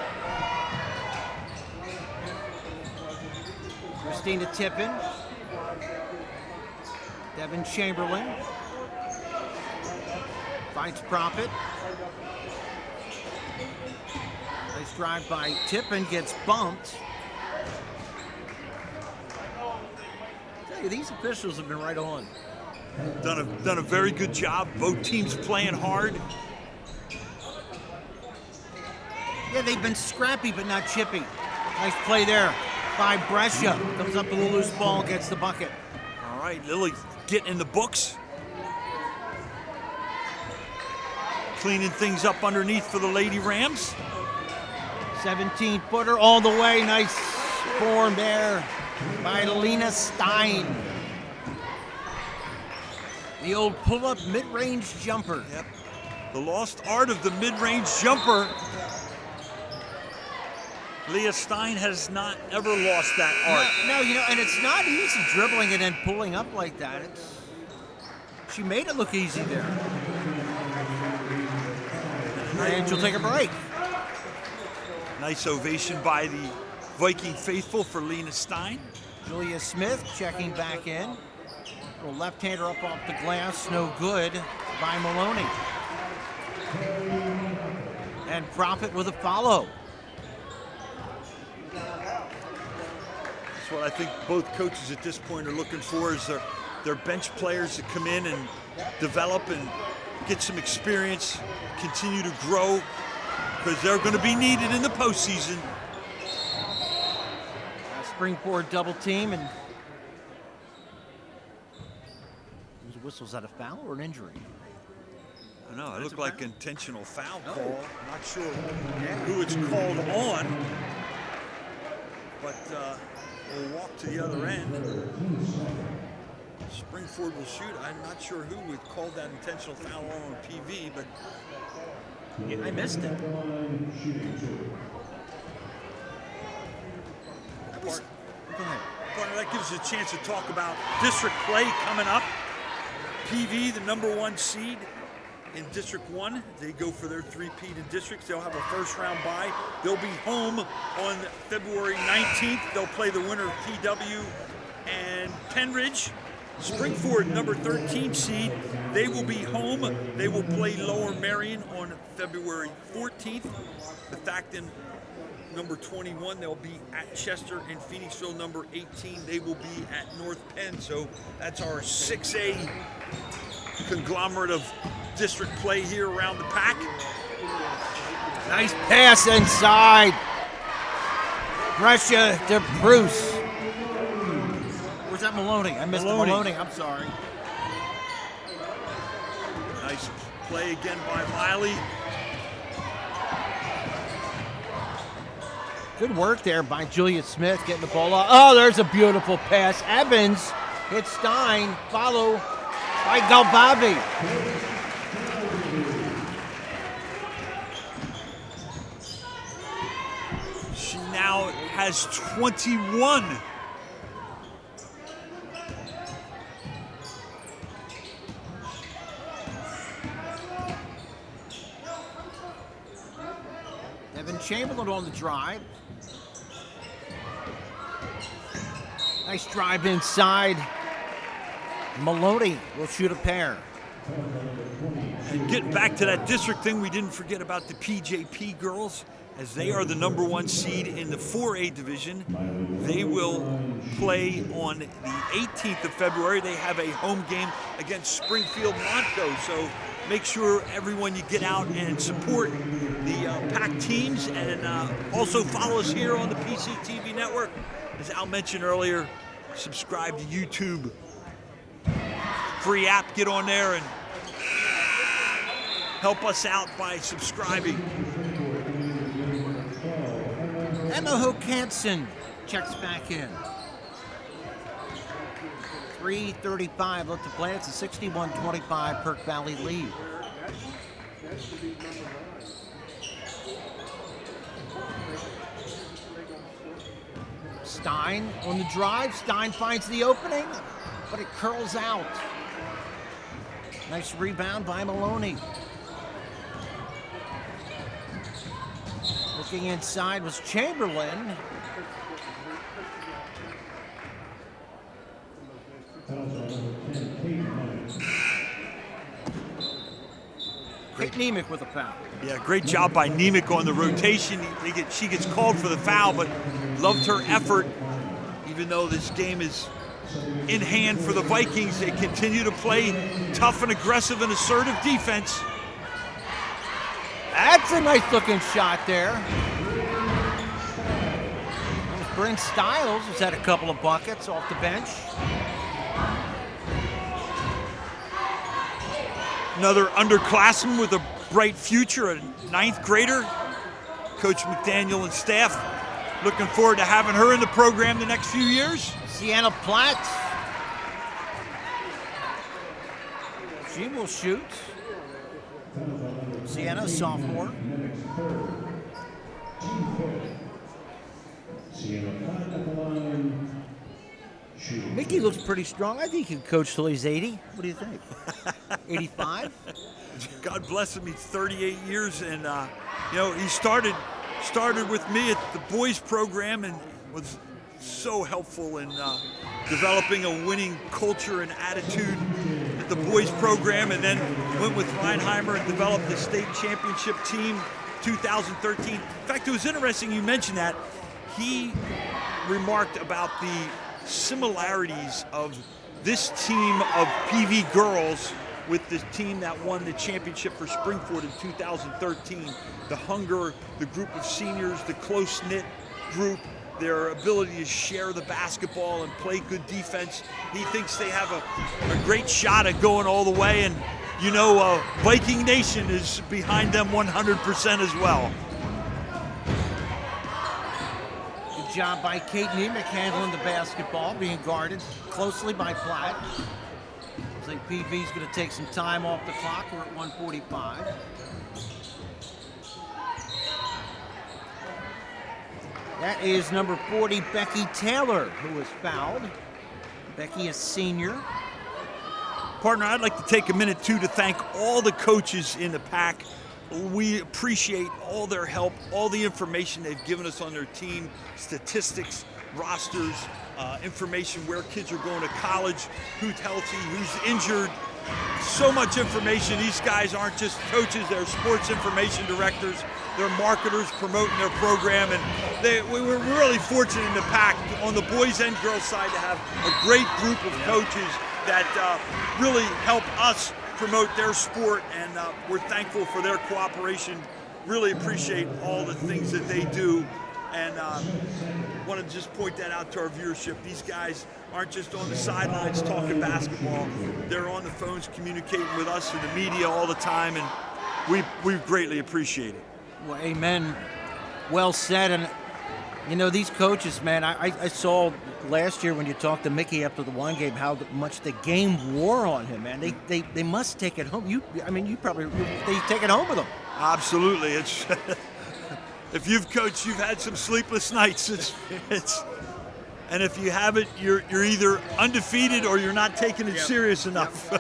Christina Tippin. Devin Chamberlain. Finds Prophet. Nice drive by Tippin, gets bumped. These officials have been right on. Done a very good job. Both teams playing hard. Yeah, they've been scrappy but not chippy. Nice play there by Brescia. Comes up with a loose ball, gets the bucket. All right, Lily getting in the books. Cleaning things up underneath for the Lady Rams. 17-footer all the way. Nice form there by Lena Stein. The old pull-up mid-range jumper. Yep. The lost art of the mid-range jumper. Leah Stein has not ever lost that art. No, you know, and it's not easy dribbling and then pulling up like that. She made it look easy there. And she'll take a break. Nice ovation by the Viking faithful for Lena Stein. Julia Smith checking back in. Little left-hander up off the glass, no good by Maloney. And Prophet with a follow. That's what I think both coaches at this point are looking for, is their bench players to come in and develop and get some experience, continue to grow, because they're going to be needed in the postseason. Springport double team, and whistles that a foul or an injury? I don't know. It looked like intentional foul call. I'm not sure who it's called on, but we'll walk to the other end. Springford will shoot. I'm not sure who would call that intentional foul on PV, but I missed it. Partner, that gives us a chance to talk about district play coming up. PV, the #1 seed in District 1. They go for their three-peat in districts. They'll have a first-round bye. They'll be home on February 19th. They'll play the winner of TW and Penridge. Springford, #13 seed. They will be home. They will play Lower Marion on February 14th. The Facton, #21, they'll be at Chester, and Phoenixville, #18, they will be at North Penn. So that's our 6A conglomerate of district play here around the pack. Nice pass inside. Brescia to Bruce. Where's that Maloney? I missed Maloney. I'm sorry. Nice play again by Miley. Good work there by Julia Smith getting the ball off. Oh, there's a beautiful pass. Evans hits Stein, follow by Galbavi. She now has 21. Devin Chamberlain on the drive. Nice drive inside. Maloney will shoot a pair. And getting back to that district thing, we didn't forget about the PJP girls, as they are the #1 seed in the 4A division. They will play on the 18th of February. They have a home game against Springfield Montco. So make sure everyone you get out and support the PAC teams, and also follow us here on the PCTV Network. As Al mentioned earlier, subscribe to YouTube. Free app, get on there and help us out by subscribing. Emma Hokanson checks back in. 3:35 left to play. It's a 61-25 Perk Valley lead. Stein on the drive. Stein finds the opening, but it curls out. Nice rebound by Maloney. Looking inside was Chamberlain. Kate Nemec with a foul. Yeah, great job by Nemec on the rotation. She gets called for the foul, but loved her effort. Even though this game is in hand for the Vikings, they continue to play tough and aggressive and assertive defense. That's a nice looking shot there. Bryn Stiles has had a couple of buckets off the bench. Another underclassman with a bright future, a 9th grader. Coach McDaniel and staff looking forward to having her in the program the next few years. Sienna Platt. She will shoot. Sienna, sophomore. Mickey looks pretty strong. I think he can coach till he's 80. What do you think? 85? God bless him. He's 38 years, and he started with me at the boys program and was so helpful in developing a winning culture and attitude at the boys program, and then went with Reinheimer and developed the state championship team 2013. In fact, it was interesting you mentioned that. He remarked about the similarities of this team of PV girls with the team that won the championship for Springford in 2013. The hunger, the group of seniors, the close-knit group, their ability to share the basketball and play good defense. He thinks they have a great shot at going all the way, and Viking Nation is behind them 100% as well. Good job by Kate Nemec handling the basketball, being guarded closely by Platt. Looks like PV's going to take some time off the clock. We're at 1:45. That is number 40, Becky Taylor, who was fouled. Becky is senior. Partner, I'd like to take a minute, too, to thank all the coaches in the pack. We appreciate all their help, all the information they've given us on their team, statistics, rosters, information where kids are going to college, who's healthy, who's injured. So much information. These guys aren't just coaches, they're sports information directors. They're marketers promoting their program, and we were really fortunate in the pack on the boys and girls side to have a great group of coaches that really help us promote their sport, and we're thankful for their cooperation. Really appreciate all the things that they do, and want to just point that out to our viewership. These guys aren't just on the sidelines talking basketball. They're on the phones communicating with us and the media all the time, and we greatly appreciate it. Well, amen. Well said. And, these coaches, man, I saw last year when you talked to Mickey after the one game how much the game wore on him, man. They must take it home. You take it home with them. Absolutely. It's if you've coached, you've had some sleepless nights. And if you haven't, you're either undefeated or you're not taking it serious enough.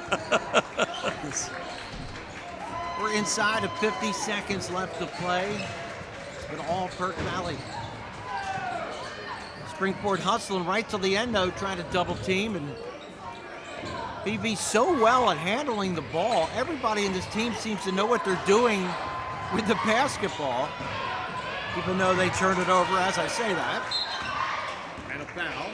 We're inside of 50 seconds left to play, but all Perk Valley. Springford hustling right till the end, though, trying to double team, and PV so well at handling the ball. Everybody in this team seems to know what they're doing with the basketball, even though they turn it over as I say that. And a foul.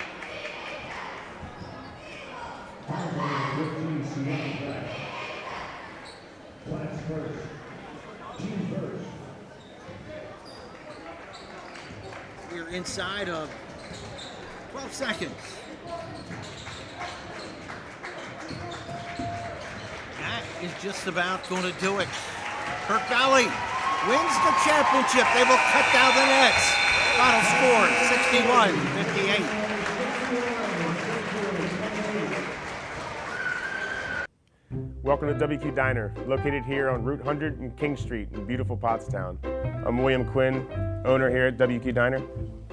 We're inside of 12 seconds. That is just about going to do it. Perk Valley wins the championship. They will cut down the nets. Final score, 61-58. Welcome to WQ Diner, located here on Route 100 and King Street in beautiful Pottstown. I'm William Quinn, owner here at WQ Diner.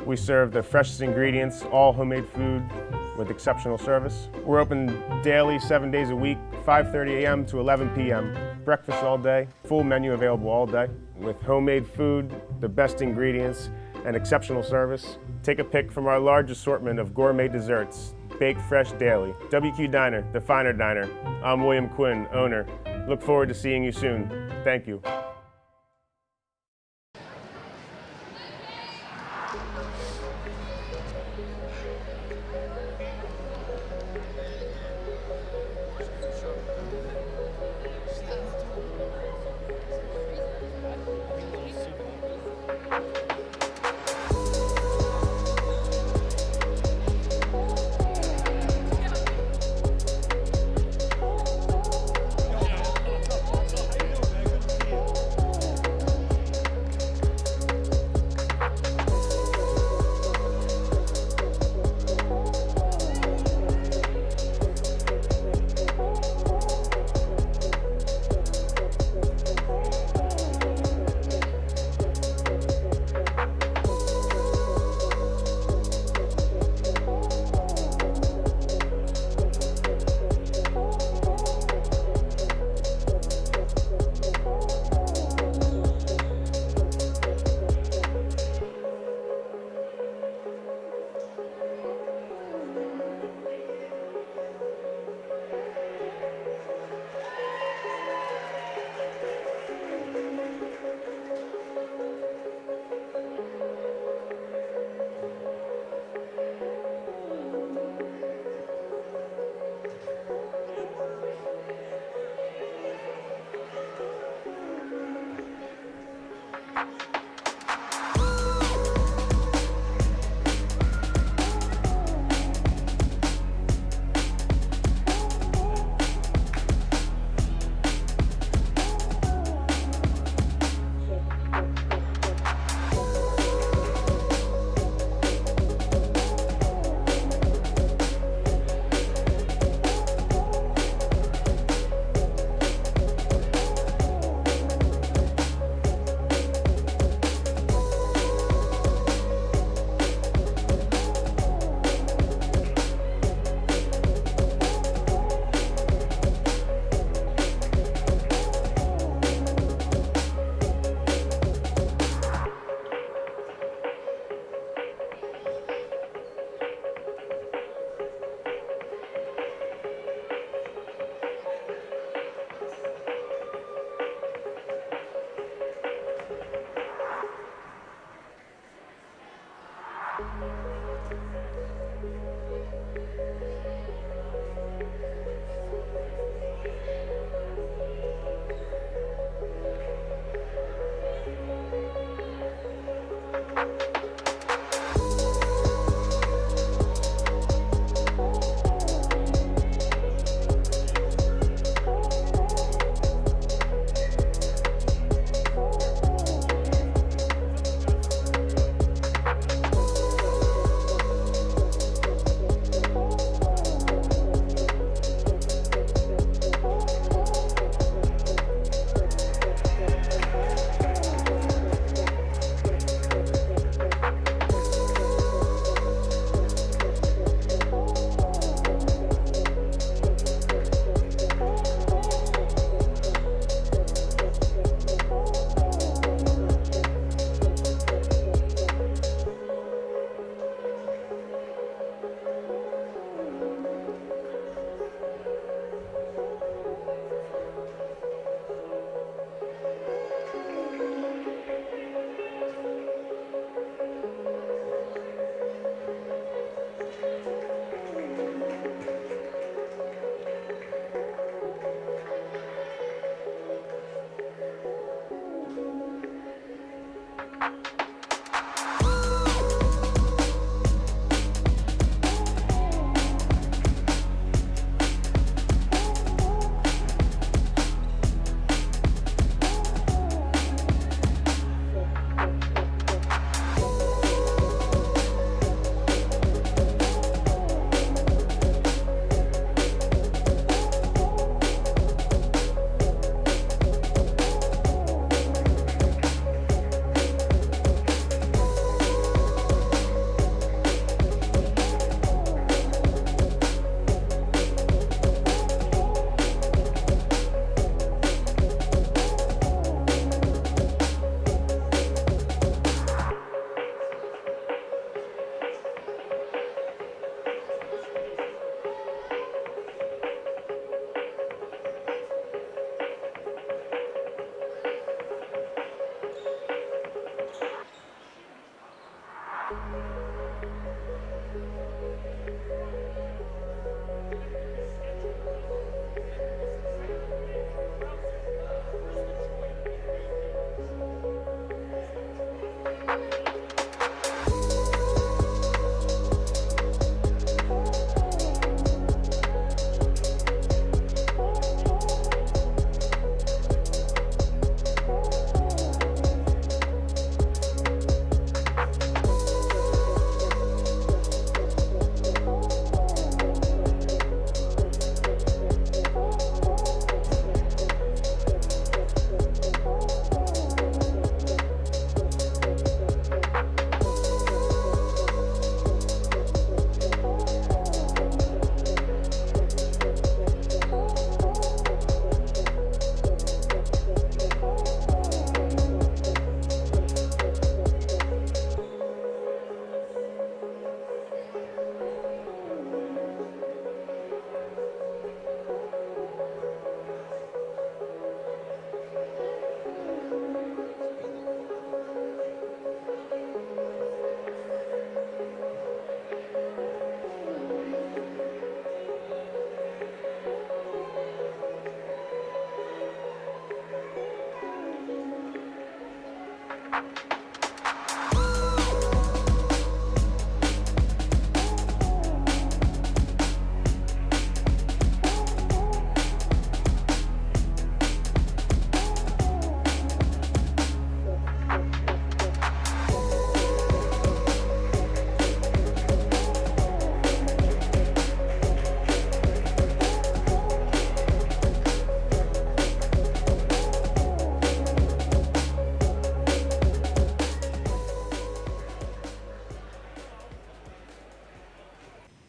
We serve the freshest ingredients, all homemade food with exceptional service. We're open daily, 7 days a week, 5:30 a.m. to 11 p.m. Breakfast all day, full menu available all day. With homemade food, the best ingredients, and exceptional service. Take a pick from our large assortment of gourmet desserts, baked fresh daily. WQ Diner, the finer diner. I'm William Quinn, owner. Look forward to seeing you soon. Thank you.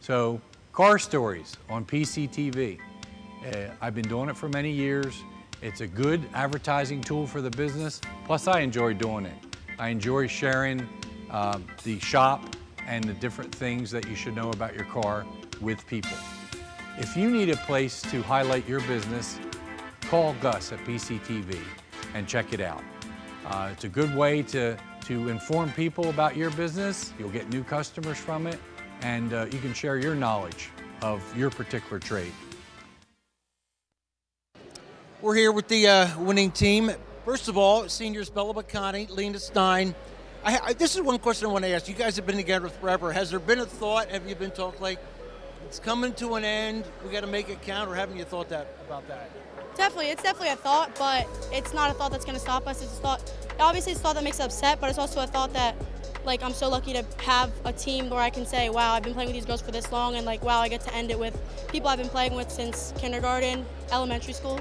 So, car stories on PCTV. I've been doing it for many years. It's a good advertising tool for the business. Plus, I enjoy doing it. I enjoy sharing the shop and the different things that you should know about your car with people. If you need a place to highlight your business, call Gus at PCTV and check it out. It's a good way to inform people about your business. You'll get new customers from it, and you can share your knowledge of your particular trade. We're here with the winning team. First of all, seniors Bella Bacani, Lena Stein. This is one question I want to ask. You guys have been together forever. Has there been a thought? Have you been talking like it's coming to an end? We got to make it count, or haven't you thought about that? Definitely, it's definitely a thought, but it's not a thought that's going to stop us. It's a thought. Obviously, it's a thought that makes us upset, but it's also a thought that, like, I'm so lucky to have a team where I can say, wow, I've been playing with these girls for this long, and like, wow, I get to end it with people I've been playing with since kindergarten, elementary school.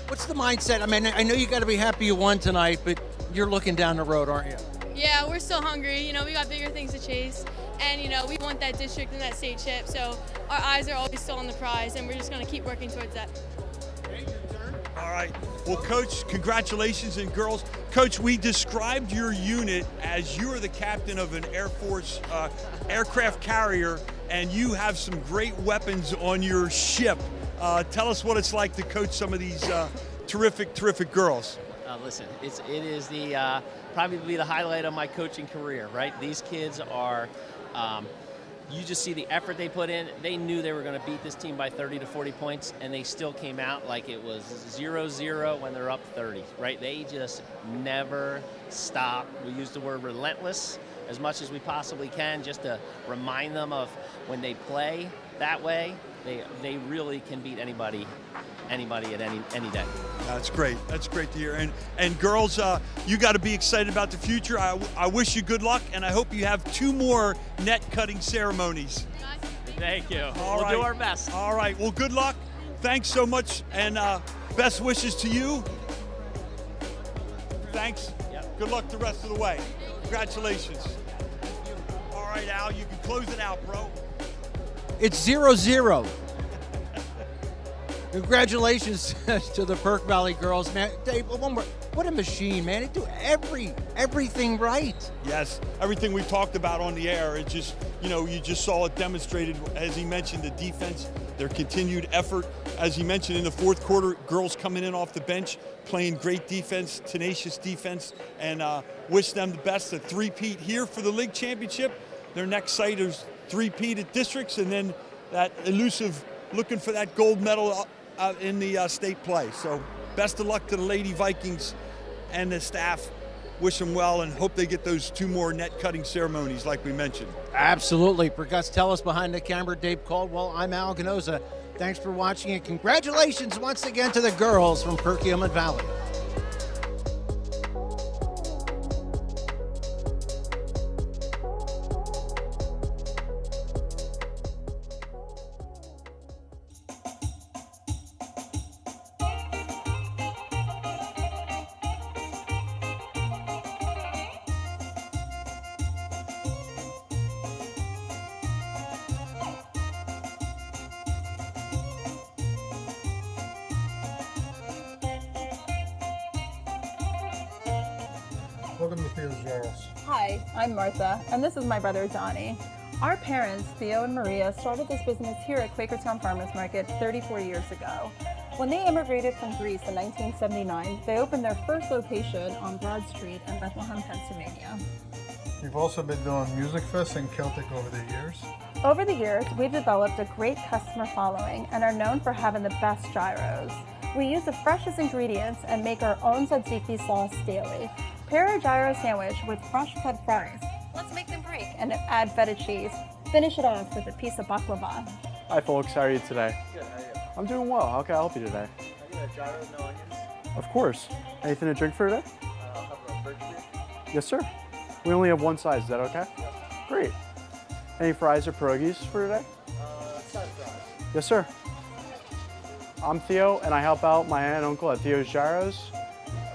What's the mindset? I mean, I know you got to be happy you won tonight, but you're looking down the road, aren't you? Yeah, we're still hungry. You know, we got bigger things to chase. And, you know, we want that district and that state chip. So our eyes are always still on the prize, and we're just going to keep working towards that. All right. Well, Coach, congratulations. And girls, Coach, we described your unit as you are the captain of an Air Force aircraft carrier, and you have some great weapons on your ship. Tell us what it's like to coach some of these terrific girls. Listen, it is the probably the highlight of my coaching career, right? These kids are, you just see the effort they put in. They knew they were going to beat this team by 30 to 40 points, and they still came out like it was 0-0 when they're up 30, right? They just never stop. We use the word relentless as much as we possibly can just to remind them of when they play that way, they really can beat anybody at any day. That's great. That's great to hear. And girls, you got to be excited about the future. I wish you good luck, and I hope you have 2 more net cutting ceremonies. Thank you. All we'll right. do our best. All right. Well, good luck. Thanks so much, and best wishes to you. Thanks. Yep. Good luck the rest of the way. Congratulations. All right, Al, you can close it out, bro. It's 0-0. Congratulations to the Perk Valley girls, man. Dave, one more. What a machine, man. They do everything right. Yes, everything we talked about on the air. It just, you just saw it demonstrated, as he mentioned, the defense, their continued effort. As he mentioned, in the fourth quarter, girls coming in off the bench, playing great defense, tenacious defense, and wish them the best. A three-peat here for the league championship. Their next sight is three-peat at districts, and then that elusive looking for that gold medal in the state play. So best of luck to the Lady Vikings and the staff. Wish them well and hope they get those 2 more net cutting ceremonies like we mentioned. Absolutely. For Gus Tellis behind the camera, Dave Caldwell, I'm Al Ganoza. Thanks for watching, and congratulations once again to the girls from Perkiomen Valley. Welcome to Theo's Jarls. Hi, I'm Martha, and this is my brother Donnie. Our parents, Theo and Maria, started this business here at Quakertown Farmers Market 34 years ago. When they immigrated from Greece in 1979, they opened their first location on Broad Street in Bethlehem, Pennsylvania. We've also been doing Music Fest and Celtic over the years. Over the years, we've developed a great customer following and are known for having the best gyros. We use the freshest ingredients and make our own tzatziki sauce daily. Pair a gyro sandwich with fresh cut fries. Let's make them break and add feta cheese. Finish it off with a piece of baklava. Hi folks, how are you today? Good, how are you? I'm doing well. How can I help you today? I get a gyro, no onions. Of course. Anything to drink for today? I'll have a birch beer. Yes, sir. We only have one size. Is that okay? Yep. Great. Any fries or pierogies for today? Side fries. Yes, sir. I'm Theo, and I help out my aunt and uncle at Theo's Gyros.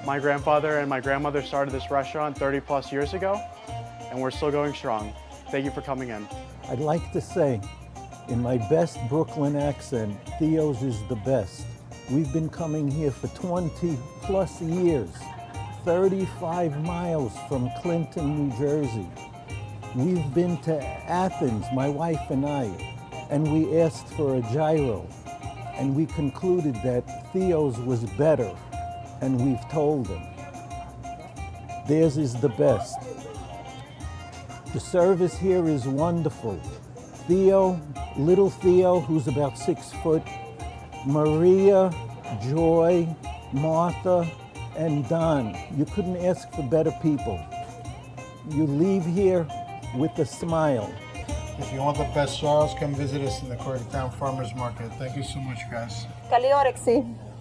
My grandfather and my grandmother started this restaurant 30 plus years ago, and we're still going strong. Thank you for coming in. I'd like to say In my best Brooklyn accent, Theo's is the best. We've been coming here for 20 plus years, 35 miles from Clinton, New Jersey. We've been to Athens, my wife and I, and we asked for a gyro. And we concluded that Theo's was better, and we've told them. Theirs is the best. The service here is wonderful. Theo, little Theo, who's about 6 foot, Maria, Joy, Martha, and Don. You couldn't ask for better people. You leave here with a smile. If you want the best gyros, come visit us in the Koreatown Farmers Market. Thank you so much, guys. Kali Orexi.